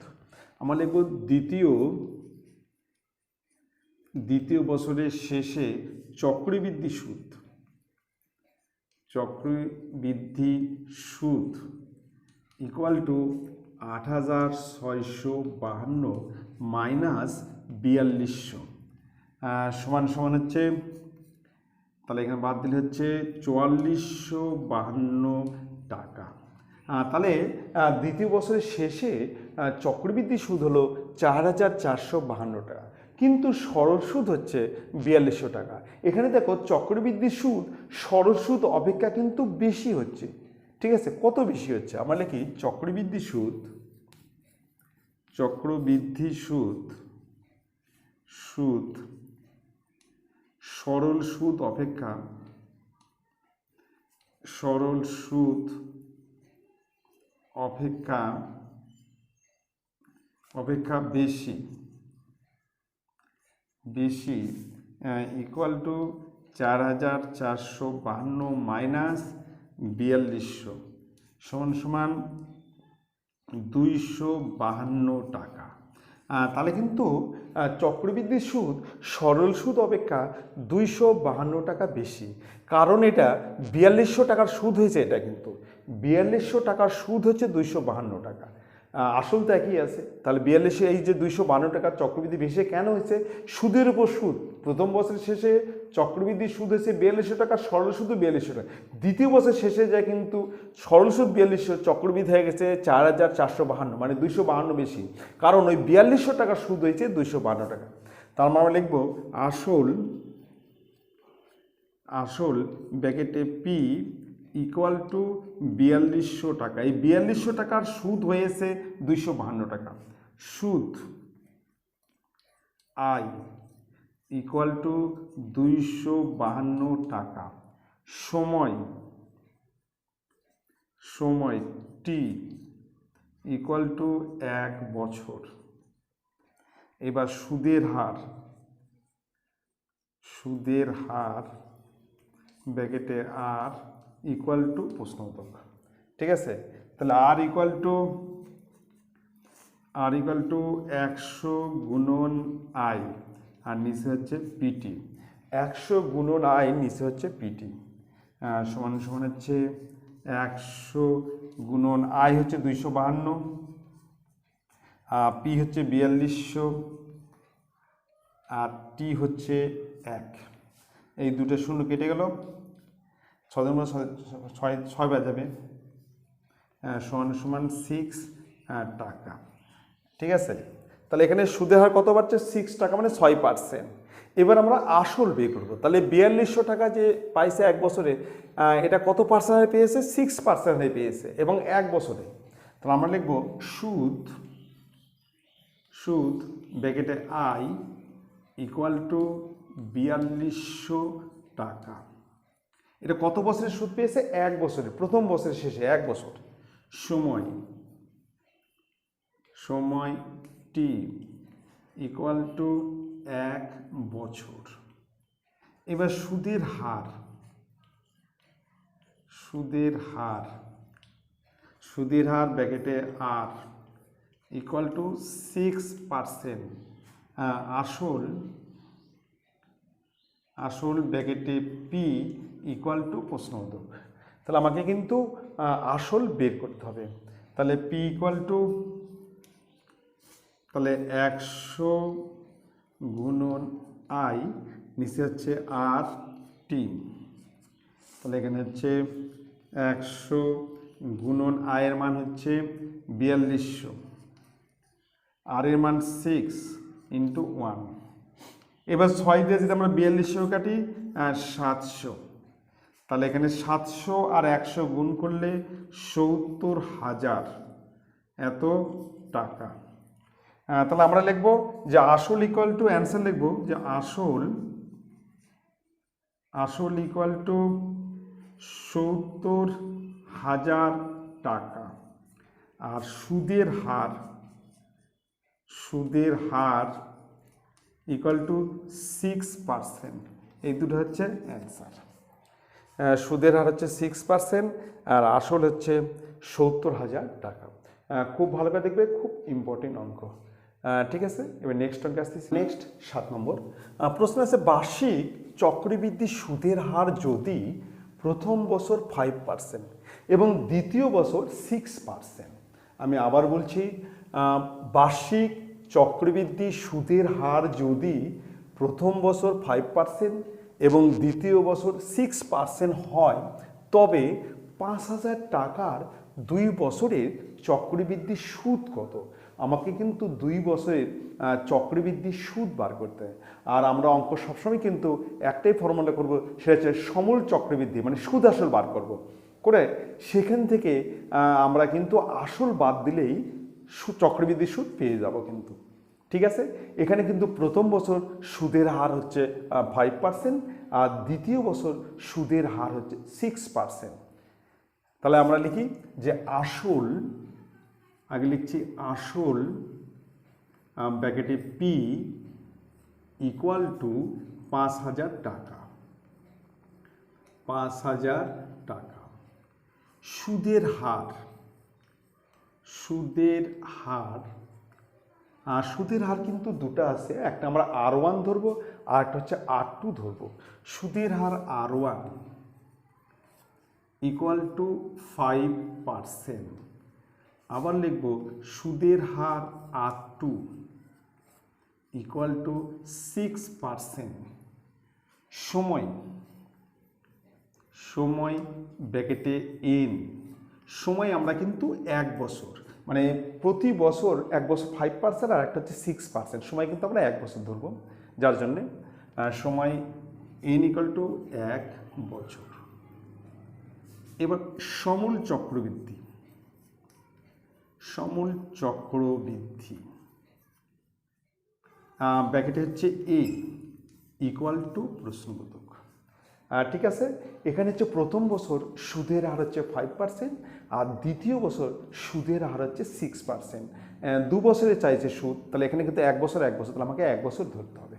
আমরা লিখব দ্বিতীয় বছরের শেষে চক্রবৃদ্ধি সুদ ইকুয়াল টু 8,652 মাইনাস 4200 সমান হচ্ছে, তাহলে এখানে বাদ দিলে হচ্ছে 4452 টাকা। তাহলে দ্বিতীয় বছরের শেষে চক্রবৃদ্ধি সুদ হলো 4,452 টাকা, কিন্তু সরল সুদ হচ্ছে 4200 টাকা। এখানে দেখো চক্রবৃদ্ধি সুদ সরল সুদ অপেক্ষা কিন্তু বেশি হচ্ছে। ঠিক আছে, কত বেশি হচ্ছে? আমরা লিখি চক্রবৃদ্ধি সুদ সরল সুদ অপেক্ষা বেশি ইকুয়াল টু 4,452 মাইনাস 4200 সমান 252 টাকা। তাহলে কিন্তু চক্রবৃদ্ধি সুদ সরল সুদ অপেক্ষা 252 টাকা বেশি, কারণ এটা 4200 টাকার সুদ হয়েছে, এটা কিন্তু 4200 টাকার সুদ হচ্ছে 252 টাকা। আসল তো একই আছে, তাহলে 42 এই যে 252 টাকার চক্রবৃদ্ধি বেশি কেন হয়েছে? সুদের উপর সুদ। প্রথম বছরের শেষে চক্রবৃদ্ধি সুদ হয়েছে 4200 টাকা, সরল সুদ 4200 টাকা। দ্বিতীয় বছর শেষে যায় কিন্তু সরল সুদ 4200, চক্রবৃদ্ধি হয়ে গেছে 4452, মানে 252 বেশি, কারণ ওই 4200 টাকা সুদ হয়েছে 252 টাকা। তার মানে আমরা লিখব আসল ব্র্যাকেটে পি ইকুয়াল টু 4200 টাকা। এই 4200 টাকার সুদ হয়েছে 252 টাকা। সুদ আই ইকুয়াল টু 252 টাকা। সময় টি ইকুয়াল টু 1 বছর। এবার সুদের হার ব্র্যাকেটে আর ইকুয়াল টু প্রশ্নবোধক। ঠিক আছে, তাহলে আর ইকুয়াল টু 100 গুণন আই, আর নিচে হচ্ছে পিটি। 100 গুণন আই, নিচে হচ্ছে পিটি, সমান সমান হচ্ছে 100 গুণন আই হচ্ছে 252, পি হচ্ছে 4200, আর টি হচ্ছে 1। এই দুটো শূন্য কেটে গেল, 6 বাজাবে, সমান সমান 6 টাকা। ঠিক আছে, তাহলে এখানে সুদের হার কত বাড়ছে? 6 টাকা, মানে 6%। এবার আমরা আসল বের করবো। তাহলে 4200 টাকা যে পাইছে 1 বছরে, এটা কত পার্সেন্ট পেয়েছে? 6% পেয়েছে, এবং 1 বছরে। তাহলে আমরা লিখব সুদ ব্র্যাকেটে আই ইকুয়াল টু 4200 টাকা। এটা কত বছরের সুদ পেয়েছে? 1 বছরে, প্রথম বছরের শেষে 1 বছর। সময় টি ইকুয়াল টু 1 বছর। এবার সুদের হার ব্র্যাকেটে আর ইকুয়াল টু 6%। আসল ব্র্যাকেটে পি ইকুয়াল টু প্রশ্নবোধক। তাহলে আমাকে কিন্তু আসল বের করতে হবে। তাহলে পি ইকুয়াল টু, তাহলে 100 গুণন আই, নিচে হচ্ছে আর টি। তাহলে এখানে হচ্ছে 100 গুণন আয়ের মান হচ্ছে 4200, আর এর মান 6 ইন্টু 1। এবার 6 দিয়ে যদি আমরা 4200 কাটি, 700। তাহলে এখানে 700 আর 100 গুণ করলে 70000 এত টাকা। তাহলে আমরা লিখব যে আসল ইকুয়াল টু, অ্যান্সার লিখব যে আসল ইকুয়াল টু 70000 টাকা, আর সুদের হার ইকুয়াল টু 6%। এই দুটো হচ্ছে অ্যান্সার। সুদের হার হচ্ছে 6%, আর আসল হচ্ছে 70000 টাকা। খুব ভালো করে দেখবে, খুব ইম্পর্টেন্ট অঙ্ক। ঠিক আছে, এবার নেক্সট অঙ্কে আসতেছি। নেক্সট 7 নম্বর প্রশ্ন আছে, বার্ষিক চক্রবৃদ্ধি সুদের হার যদি প্রথম বছর 5% এবং দ্বিতীয় বছর 6%। আমি আবার বলছি, বার্ষিক চক্রবৃদ্ধি সুদের হার যদি প্রথম বছর 5% এবং দ্বিতীয় বছর 6% হয়, তবে 5000 টাকার 2 বছরের চক্রবৃদ্ধি সুদ কত? আমাকে কিন্তু 2 বছরের চক্রবৃদ্ধি সুদ বার করতে হয়। আর আমরা অঙ্ক সবসময় কিন্তু একটাই ফর্মুলা করব, সেটা হচ্ছে সমূল চক্রবৃদ্ধি, মানে সুদ আসল বার করব করে, সেখান থেকে আমরা কিন্তু আসল বাদ দিলেই চক্রবৃদ্ধি সুদ পেয়ে যাব কিন্তু। ঠিক আছে, এখানে কিন্তু প্রথম বছর সুদের হার হচ্ছে 5%, আর দ্বিতীয় বছর সুদের হার হচ্ছে 6%। তাহলে আমরা লিখি যে আসল, আগে লিখছি আসল ব্র্যাকেটে পি ইকুয়াল টু 5000 টাকা। 5000 টাকা। সুদের হার কিন্তু দুটো আছে, একটা আমরা R1 ধরবো, আর একটা হচ্ছে R2 ধরবো। সুদের হার R1 ইকুয়াল টু 5%, আবার লিখব সুদের হার R2 ইকুয়াল টু 6%। সময় ব্র্যাকেটে n, সময় আমরা কিন্তু 1 বছর, মানে প্রতি বছর 1 বছর 5% আর একটা হচ্ছে 6%, সময় কিন্তু আমরা 1 বছর ধরবো, যার জন্যে সময় n ইকুয়াল টু 1 বছর। এবার সমূল চক্রবৃদ্ধি ব্র্যাকেটে হচ্ছে a ইকুয়াল টু প্রশ্নবোধক। ঠিক আছে, এখানে হচ্ছে প্রথম বছর সুদের হার হচ্ছে 5% আর দ্বিতীয় বছর সুদের হার হচ্ছে 6%। 2 বছরে চাইছে সুদ, তাহলে এখানে কিন্তু 1 বছর, তাহলে আমাকে 1 বছর ধরতে হবে।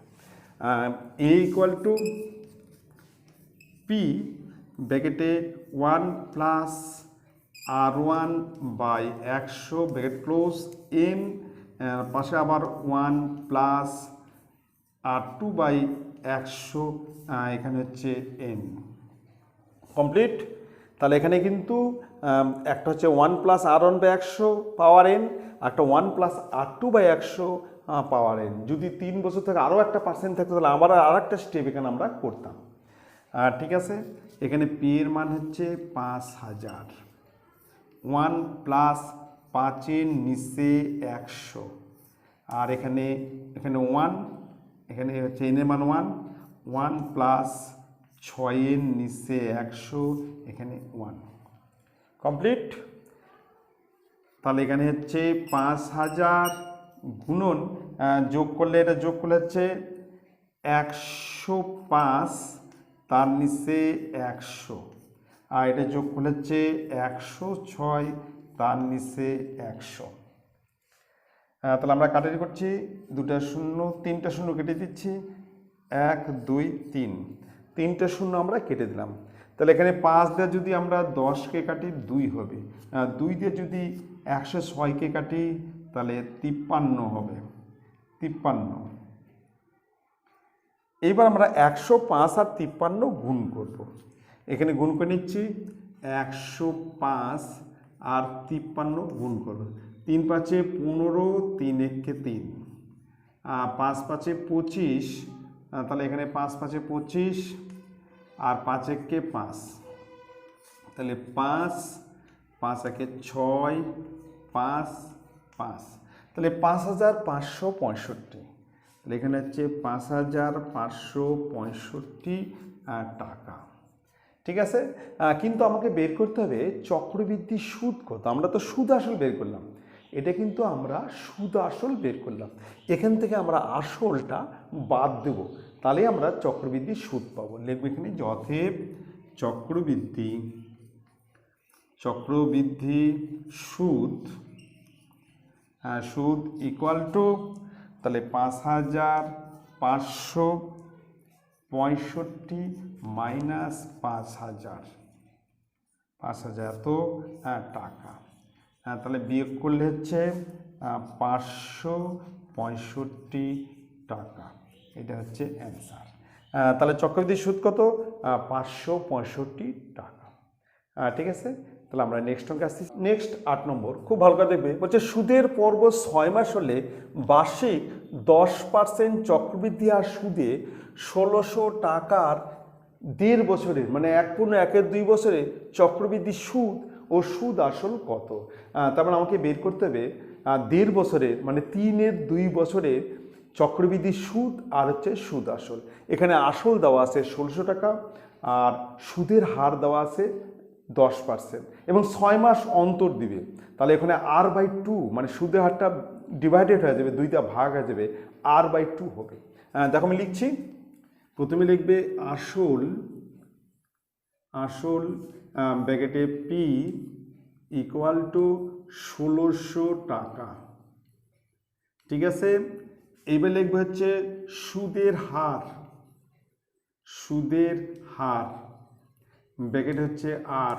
a ইকুয়াল টু p ব্র্যাকেটে 1 plus R1 by 100 bracket close n, পাশে আবার 1 প্লাস R2 বাই 100, এখানে হচ্ছে n কমপ্লিট। তাহলে এখানে কিন্তু একটা হচ্ছে 1 plus R1 by 100 power n, একটা 1 plus R2 by 100 power n। যদি 3 বছর থেকে আরও একটা পার্সেন্ট থাকতো তাহলে আবার আর একটা স্টেপ এখানে আমরা করতাম। ঠিক আছে, এখানে p এর মান হচ্ছে 5000, 1 প্লাস 5 এর নিচে 100, আর এখানে 1, এখানে হচ্ছে n এর মান 1 প্লাস 6 এর নিচে 100, এখানে 1 কমপ্লিট। তাহলে এখানে হচ্ছে 5000 গুণন যোগ করলে হচ্ছে 105 তার নিচে 100, আর এটা যোগ করলে হচ্ছে 106 তার নিচে 100। তাহলে আমরা কাটারি করছি, 2টা শূন্য 3টা শূন্য কেটে দিচ্ছি, 1 2 3, 3টে শূন্য আমরা কেটে দিলাম। তাহলে এখানে 5 দিয়ে যদি আমরা 10কে কাটি 2 হবে, 2 দিয়ে যদি 106কে কাটি তাহলে 53 হবে, 53। এইবার আমরা 105 আর 53 গুণ করব। এখানে গুণ করে নিচ্ছি, 105 আর 53 গুণ করব। 3 5 15, 3 1 3, 5 5 25, তাহলে এখানে 5 5 25 আর 5 1 5, তাহলে 5 5 1 6, 5 5, তাহলে 5565, তাহলে এখানে হচ্ছে 5565 টাকা। ঠিক আছে, কিন্তু আমাকে বের করতে হবে চক্রবৃদ্ধি সুদ কত। আমরা তো সুদ আসল বের করলাম, এটা কিন্তু আমরা সুদ আসল বের করলাম, এখান থেকে আমরা আসলটা বাদ দেব, তাহলে আমরা চক্রবৃদ্ধি সুদ পাবো। লিখব এখানে যথেব চক্রবৃদ্ধি সুদ ইকুয়াল টু, তাহলে 5565 মাইনাস 5000 তো টাকা, তাহলে বিয়োগ করলে হচ্ছে 565 টাকা, এটা হচ্ছে অ্যান্সার। তাহলে চক্রবৃদ্ধি সুদ কত? 565 টাকা। ঠিক আছে, তাহলে আমরা নেক্সট অঙ্কে আসছি। নেক্সট 8 নম্বর, খুব ভালো করে দেখবে, বলছে সুদের পর্ব 6 মাস হলে বার্ষিক 10% চক্রবৃদ্ধি আর সুদে 1600 টাকার 1.5 বছরের, মানে 1.2 বছরে চক্রবৃদ্ধি সুদ ও সুদ আসল কত। তারপর আমাকে বের করতে হবে 1.5 বছরের, মানে 3-2 বছরে চক্রবৃদ্ধি সুদ আর হচ্ছে সুদ আসল। এখানে আসল দেওয়া আছে 1600 টাকা আর সুদের হার দেওয়া আছে 10%, এবং 6 মাস অন্তর দিবে, তাহলে এখানে r/2, মানে সুদের হারটা ডিভাইডেড হয়ে যাবে, 2টা ভাগ হয়ে যাবে, r/2 হবে। দেখো আমি লিখছি, প্রথমে লিখবে আসল ব্র্যাকেটে p ইকুয়াল টু 1600 টাকা। ঠিক আছে, এইবার লিখবে হচ্ছে সুদের হার ব্র্যাকেট হচ্ছে r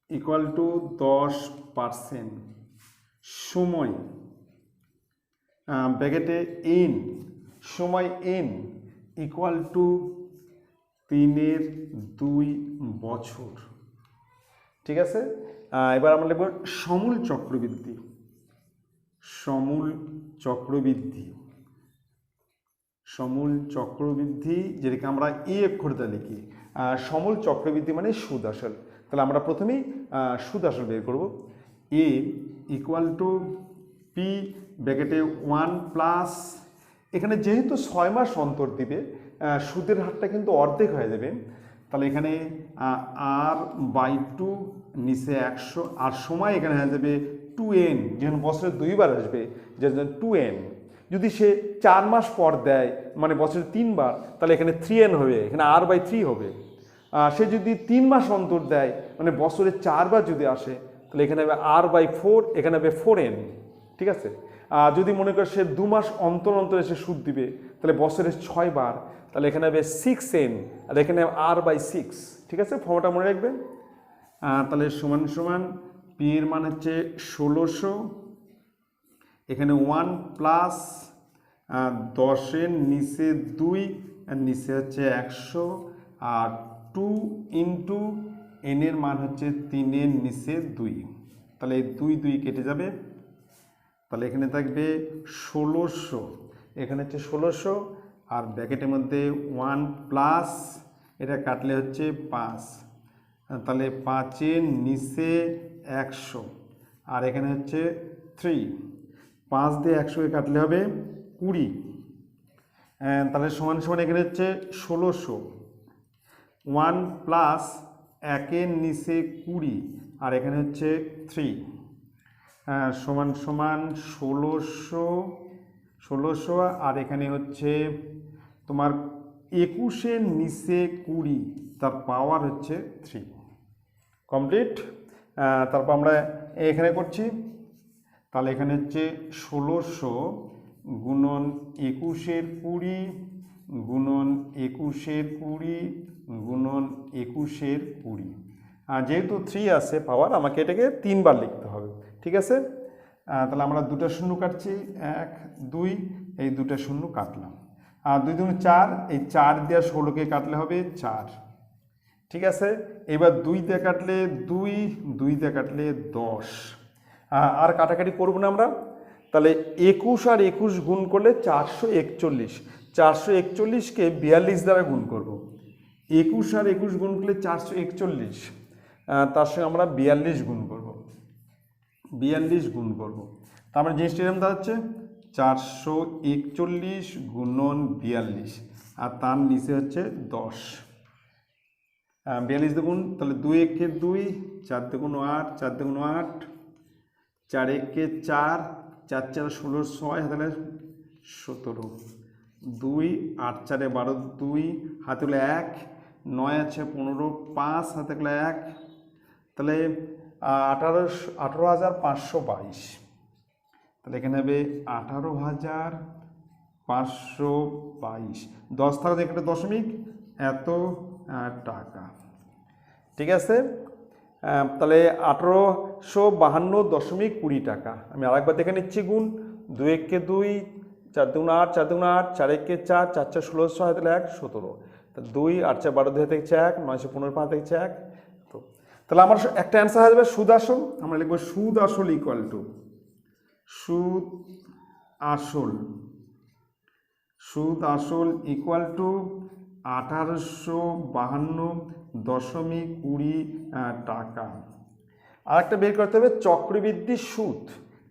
ইকুয়াল টু 10%, সময় ব্র্যাকেটে n, সময় n ইকুয়াল টু 3/2 বছর। ঠিক আছে। এবার আমরা লিখব সমূল চক্রবৃদ্ধি। সমূল চক্রবৃদ্ধি, সমূল চক্রবৃদ্ধি যেটাকে আমরা এ অক্ষরটা লিখি। সমূল চক্রবৃদ্ধি মানে সুদ আসল। তাহলে আমরা প্রথমেই সুদ আসল বের করব। এ ইকুয়াল টু পি ব্র্যাকেটে 1 প্লাস, এখানে যেহেতু 6 মাস অন্তর দিবে সুদের হারটা কিন্তু অর্ধেক হয়ে যাবে। তাহলে এখানে r/2 নিচে 100 আর সময় এখানে হয়ে যাবে 2n, যেখানে বছরে 2 বার আসবে যার জন্য 2n। যদি সে 4 মাস পর দেয় মানে বছরে 3 বার, তাহলে এখানে 3n হবে, এখানে r/3 হবে। সে যদি 3 মাস অন্তর দেয় মানে বছরে 4 বার যদি আসে, তাহলে এখানে হবে r/4, এখানে হবে 4n। ঠিক আছে। যদি মনে করে সে 2 মাস অন্তর অন্তর এসে সুদ দিবে, তাহলে বছরে 6 বার, তাহলে এখানে হবে 6n আর এখানে r/6। ঠিক আছে, ফর্মটা মনে রাখবেন। তাহলে সমান সমান পি এর মান হচ্ছে 1600, এখানে 1 প্লাস 10 নিচে 2 আর নিচে হচ্ছে 100 আর 2 ইন্টু n এর মান হচ্ছে 3 এর নিচে 2। তাহলে 2 কেটে যাবে, তাহলে এখানে থাকবে 1600, এখানে হচ্ছে 1600 আর ব্র্যাকেটের মধ্যে 1 প্লাস এটা কাটলে হচ্ছে 5, তাহলে 5 এর নিচে 100 আর এখানে হচ্ছে 3, 5 দিয়ে 100 কাটলে হবে 20। তাহলে সমান সমান এখানে হচ্ছে 1600, 1 প্লাস 1 এর নিচে 20 আর এখানে হচ্ছে 3 সমান সমান 1600 আর এখানে হচ্ছে তোমার 21 এর নিচে 20, তার পাওয়ার হচ্ছে 3। কমপ্লিট। তারপর আমরা এখানে করছি, তাহলে এখানে হচ্ছে 1600 গুণন 21 এর 20 গুণন 21 এর 20 গুণন 21 এর 20। যেহেতু 3 আছে পাওয়ার, আমাকে এটাকে 3 বার লিখতে হবে। ঠিক আছে। তাহলে আমরা 2টা শূন্য কাটছি, 1 2, এই 2টা শূন্য কাটলাম। 2 2 4, এই 4 দিয়ে 16কে কাটলে হবে 4। ঠিক আছে। এবার 2 দিয়ে কাটলে 2, 2 দিয়ে কাটলে 10। আর কাটাকাটি করব না আমরা। তাহলে 21 আর 21 গুণ করলে 441, 441কে 42 দ্বারা গুণ করব। 21 আর 21 গুণ করলে 441, তার সঙ্গে আমরা 42 গুণ করব, 42 গুণ করব। তার মানে জিনিসটা এরকম দাঁড়াচ্ছে 441 গুণন 42 আর তার নিচে হচ্ছে 10। 42 দ্বিগুণ, তাহলে 2 একে 2, 4 দ্বিগুণ 8, 4 দ্বিগুণ 8, 4 একে 4, 4 4 16, 6 তাহলে 17, 2 8 4 12, 2 হাতে হলো 1, 9 আছে 15, 5 হাতে হলো 1, তাহলে 18,522। তাহলে এখানে হবে 18,522, 10 থাকলে এখানে দশমিক, এত টাকা। ঠিক আছে। তাহলে 1852.20 টাকা। আমি আরেকবার দেখে নিচ্ছি গুণ। 2 একে 2, 4 দুগুণ 8, 4 দুগুণ 8, 4 একে 4, 4 4 16, 6 তাহলে 1 17, তাহলে 2 8 4 12 2 থেকে 1, 9 15 5 থেকে 1। তো তাহলে আমার একটা অ্যান্সার হয়ে যাবে সুদ আসল। আমরা লিখব সুদ আসল ইকুয়াল টু, সুদ আসল, সুদ আসল ইকুয়াল টু 1852.20 টাকা। আর একটা বের করতে হবে চক্রবৃদ্ধি সুদ।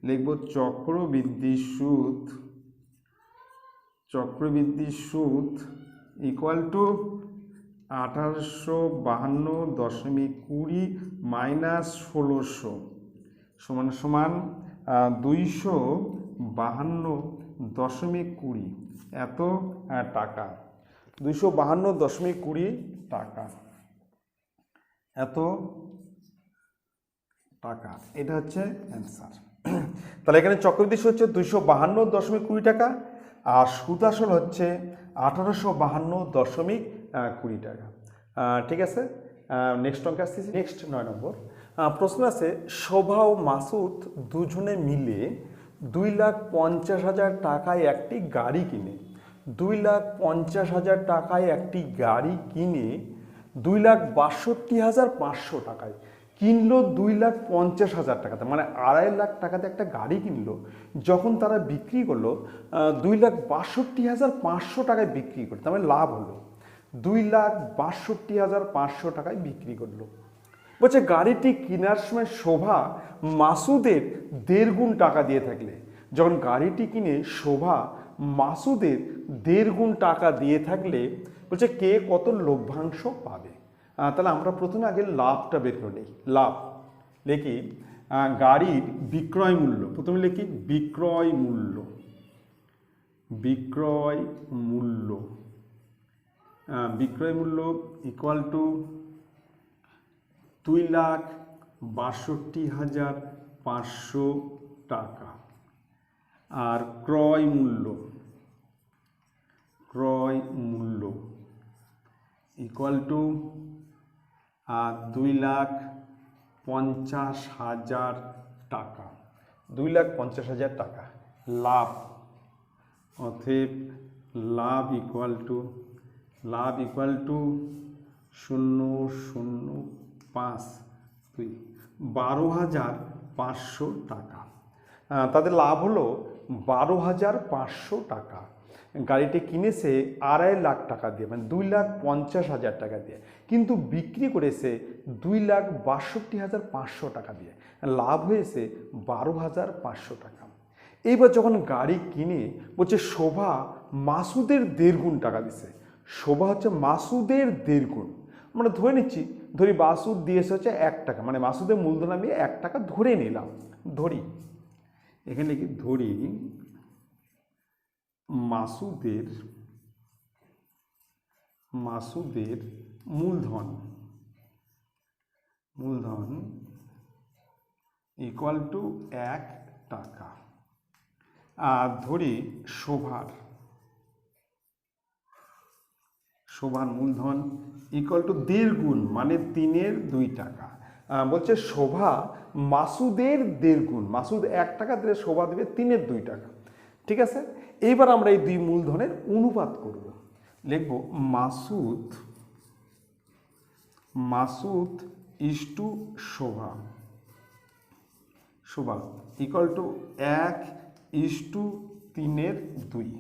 লিখব চক্রবৃদ্ধি সুদ, চক্রবৃদ্ধি সুদ ইকুয়াল টু 1852.20 মাইনাস 1600 সমান সমান 252.20 এত টাকা। 252.20 টাকা, এত টাকা। এটা হচ্ছে অ্যান্সার। তাহলে এখানে চক্রবৃদ্ধি সুদ হচ্ছে 252.20 টাকা আর সুদ আসল হচ্ছে 1852.20 টাকা। ঠিক আছে। নেক্সট অঙ্কে আসতেছি। নেক্সট 9 নম্বর প্রশ্ন আছে, শোভা ও মাসুদ দুজনে মিলে 2,50,000 টাকায় একটি গাড়ি কিনে 2,50,000 টাকায় একটি গাড়ি কিনে 2,62,500 টাকায় কিনলো 2,50,000 টাকাতে, মানে 2.5 লাখ টাকাতে একটা গাড়ি কিনলো। যখন তারা বিক্রি করলো 2,62,500 টাকায় বিক্রি করলো, তার মানে লাভ হলো 2,62,500 টাকায় বিক্রি করলো। বলছে গাড়িটি কেনার সময় শোভা মাসুদের 1.5 গুণ টাকা দিয়ে থাকলে, যখন গাড়িটি কিনে শোভা মাসুদের 1.5 গুণ টাকা দিয়ে থাকলে বলছে কে কত লভ্যাংশ পাবে। তাহলে আমরা প্রথমে আগে লাভটা বের করে নিই। লাভ লিখি গাড়ির বিক্রয় মূল্য, প্রথমে লিখি বিক্রয় মূল্য। বিক্রয় মূল্য বিক্রয় মূল্য ইকুয়াল টু 2,62,500 টাকা। আর ক্রয় মূল্য ইকুয়াল টু 2,50,000 টাকা। 2,50,000 টাকা। লাভ অতএব লাভ ইকুয়াল টু 0,052 12,500 টাকা। তাদের লাভ হলো 12,500 টাকা। গাড়িটি কিনেছে 2.5 লাখ টাকা দিয়ে, মানে 2,50,000 টাকা দিয়ে, কিন্তু বিক্রি করেছে 2,62,500 টাকা দিয়ে, লাভ হয়েছে 12,500 টাকা। এইবার যখন গাড়ি কিনে বলছে শোভা মাসুদের 1.5 গুণ টাকা দিছে। শোভা হচ্ছে মাসুদের 1.5 গুণ, মানে ধরে নিচ্ছি, ধরি মাসুদ দিয়েছে হচ্ছে 1 টাকা, মানে মাসুদের মূলধন আমি 1 টাকা ধরে নিলাম। ধরি এখানে কি ধরি মাসুদের মূলধন ইকুয়াল টু 1 টাকা। আর ধরি শোভার মূলধন ইকুয়াল টু 1.5 গুণ, মানে 3/2 টাকা। বলছে শোভা মাসুদের 1.5 গুণ, মাসুদ 1 টাকা দিলে শোভা দেবে 3/2 টাকা। ঠিক আছে, এইবার আমরা এই দুই মূলধনের অনুপাত করব। লিখব Masud is to Shobha equal to 1:3/2।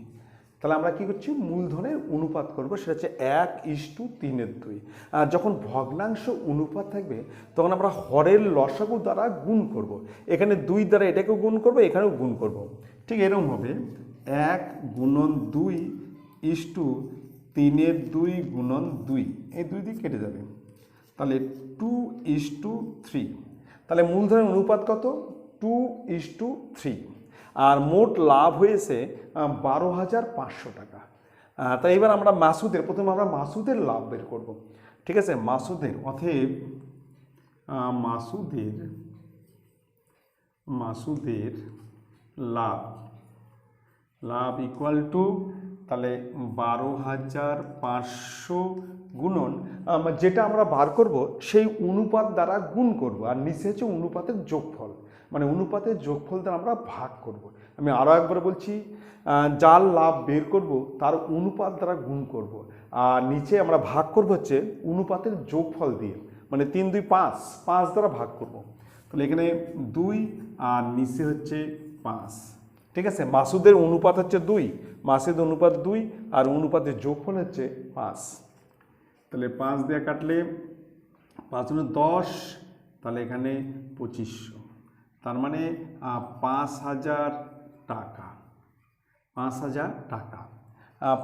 তাহলে আমরা কি করছি, মূলধনের অনুপাত করব, সেটা হচ্ছে 1:3/2। আর যখন ভগ্নাংশ অনুপাত থাকবে তখন আমরা হরের লসাগু দ্বারা গুণ করব। এখানে 2 দ্বারা এটাকেও গুণ করব, এখানেও গুণ করব। ঠিক এরকম হবে 1 গুণন 2:3/2 গুণন 2, এই 2 দিয়ে কেটে যাবে, তাহলে 2:3। তাহলে মূলধনের অনুপাত কত, 2:3। আর মোট লাভ হয়েছে 12,500 টাকা। তাই এবার আমরা প্রথমে আমরা মাসুদের লাভ বের করব। ঠিক আছে, মাসুদের, অতএব মাসুদের লাভ ইকুয়াল টু, তাহলে 12,500 গুণন যেটা আমরা বার করব সেই অনুপাত দ্বারা গুণ করব, আর নিচে হচ্ছে অনুপাতের যোগফল, মানে অনুপাতের যোগফল দ্বারা আমরা ভাগ করব। আমি আরও একবার বলছি, যার লাভ বের করব তার অনুপাত দ্বারা গুণ করব, আর নিচে আমরা ভাগ করব হচ্ছে অনুপাতের যোগফল দিয়ে, মানে 3 2 5 দ্বারা ভাগ করব। তাহলে এখানে 2 আর নিচে হচ্ছে 5। ঠিক আছে, মাসুদের অনুপাত হচ্ছে 2, মাসুদের অনুপাত 2 আর অনুপাতের যোগফল হচ্ছে 5। তাহলে 5 দিয়ে কাটলে 5 × 10, তাহলে এখানে 2500, তার মানে 5,000 টাকা। 5,000 টাকা।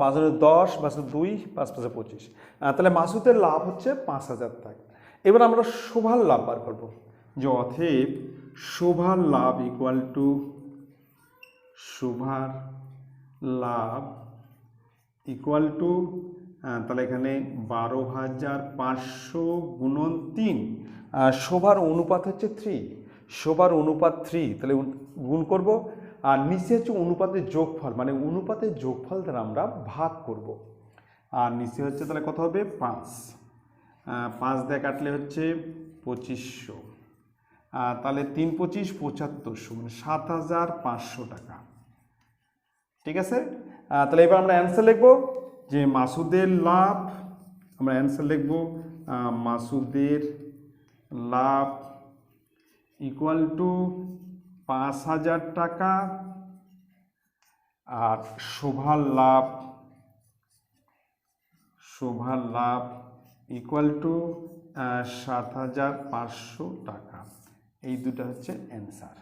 5 × 10, 5 × 2, 5 × 5 = 25। তাহলে মাসুদের লাভ হচ্ছে 5,000 টাকা। এবার আমরা শোভার লাভ বার করব, যে অতএব শোভার লাভ ইকুয়াল টু তাহলে এখানে 12,500 গুণন 3। শোভার অনুপাত হচ্ছে 3, শোভার অনুপাত 3, তাহলে গুণ করব, আর নিচে হচ্ছে অনুপাতের যোগফল, মানে অনুপাতের যোগফল দ্বারা আমরা ভাগ করব। আর নিচে হচ্ছে তাহলে কত হবে, 5। 5 দিয়ে কাটলে হচ্ছে 2500, তাহলে 3 × 25 = 7500, মানে 7,500 টাকা। ঠিক আছে, তাহলে এবার আমরা অ্যান্সার লিখব যে মাসুদের লাভ, আমরা অ্যান্সার লিখব মাসুদের লাভ ইকুয়াল টু 5,000 টাকা, আর শোভার লাভ ইকুয়াল টু 7,500 টাকা। এই দুটো হচ্ছে অ্যান্সার।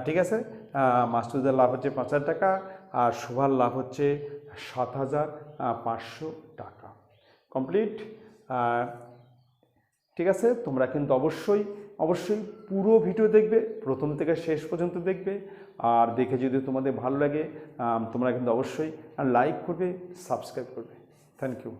ঠিক আছে, মাসুদের লাভ হচ্ছে 5,000 টাকা আর শোভার লাভ হচ্ছে 7,500 টাকা। কমপ্লিট। ঠিক আছে, তোমরা কিন্তু অবশ্যই পুরো ভিডিও দেখবে, প্রথম থেকে শেষ পর্যন্ত দেখবে। আর দেখে যদি তোমাদের ভালো লাগে তোমরা কিন্তু অবশ্যই লাইক করবে, সাবস্ক্রাইব করবে। Thank you.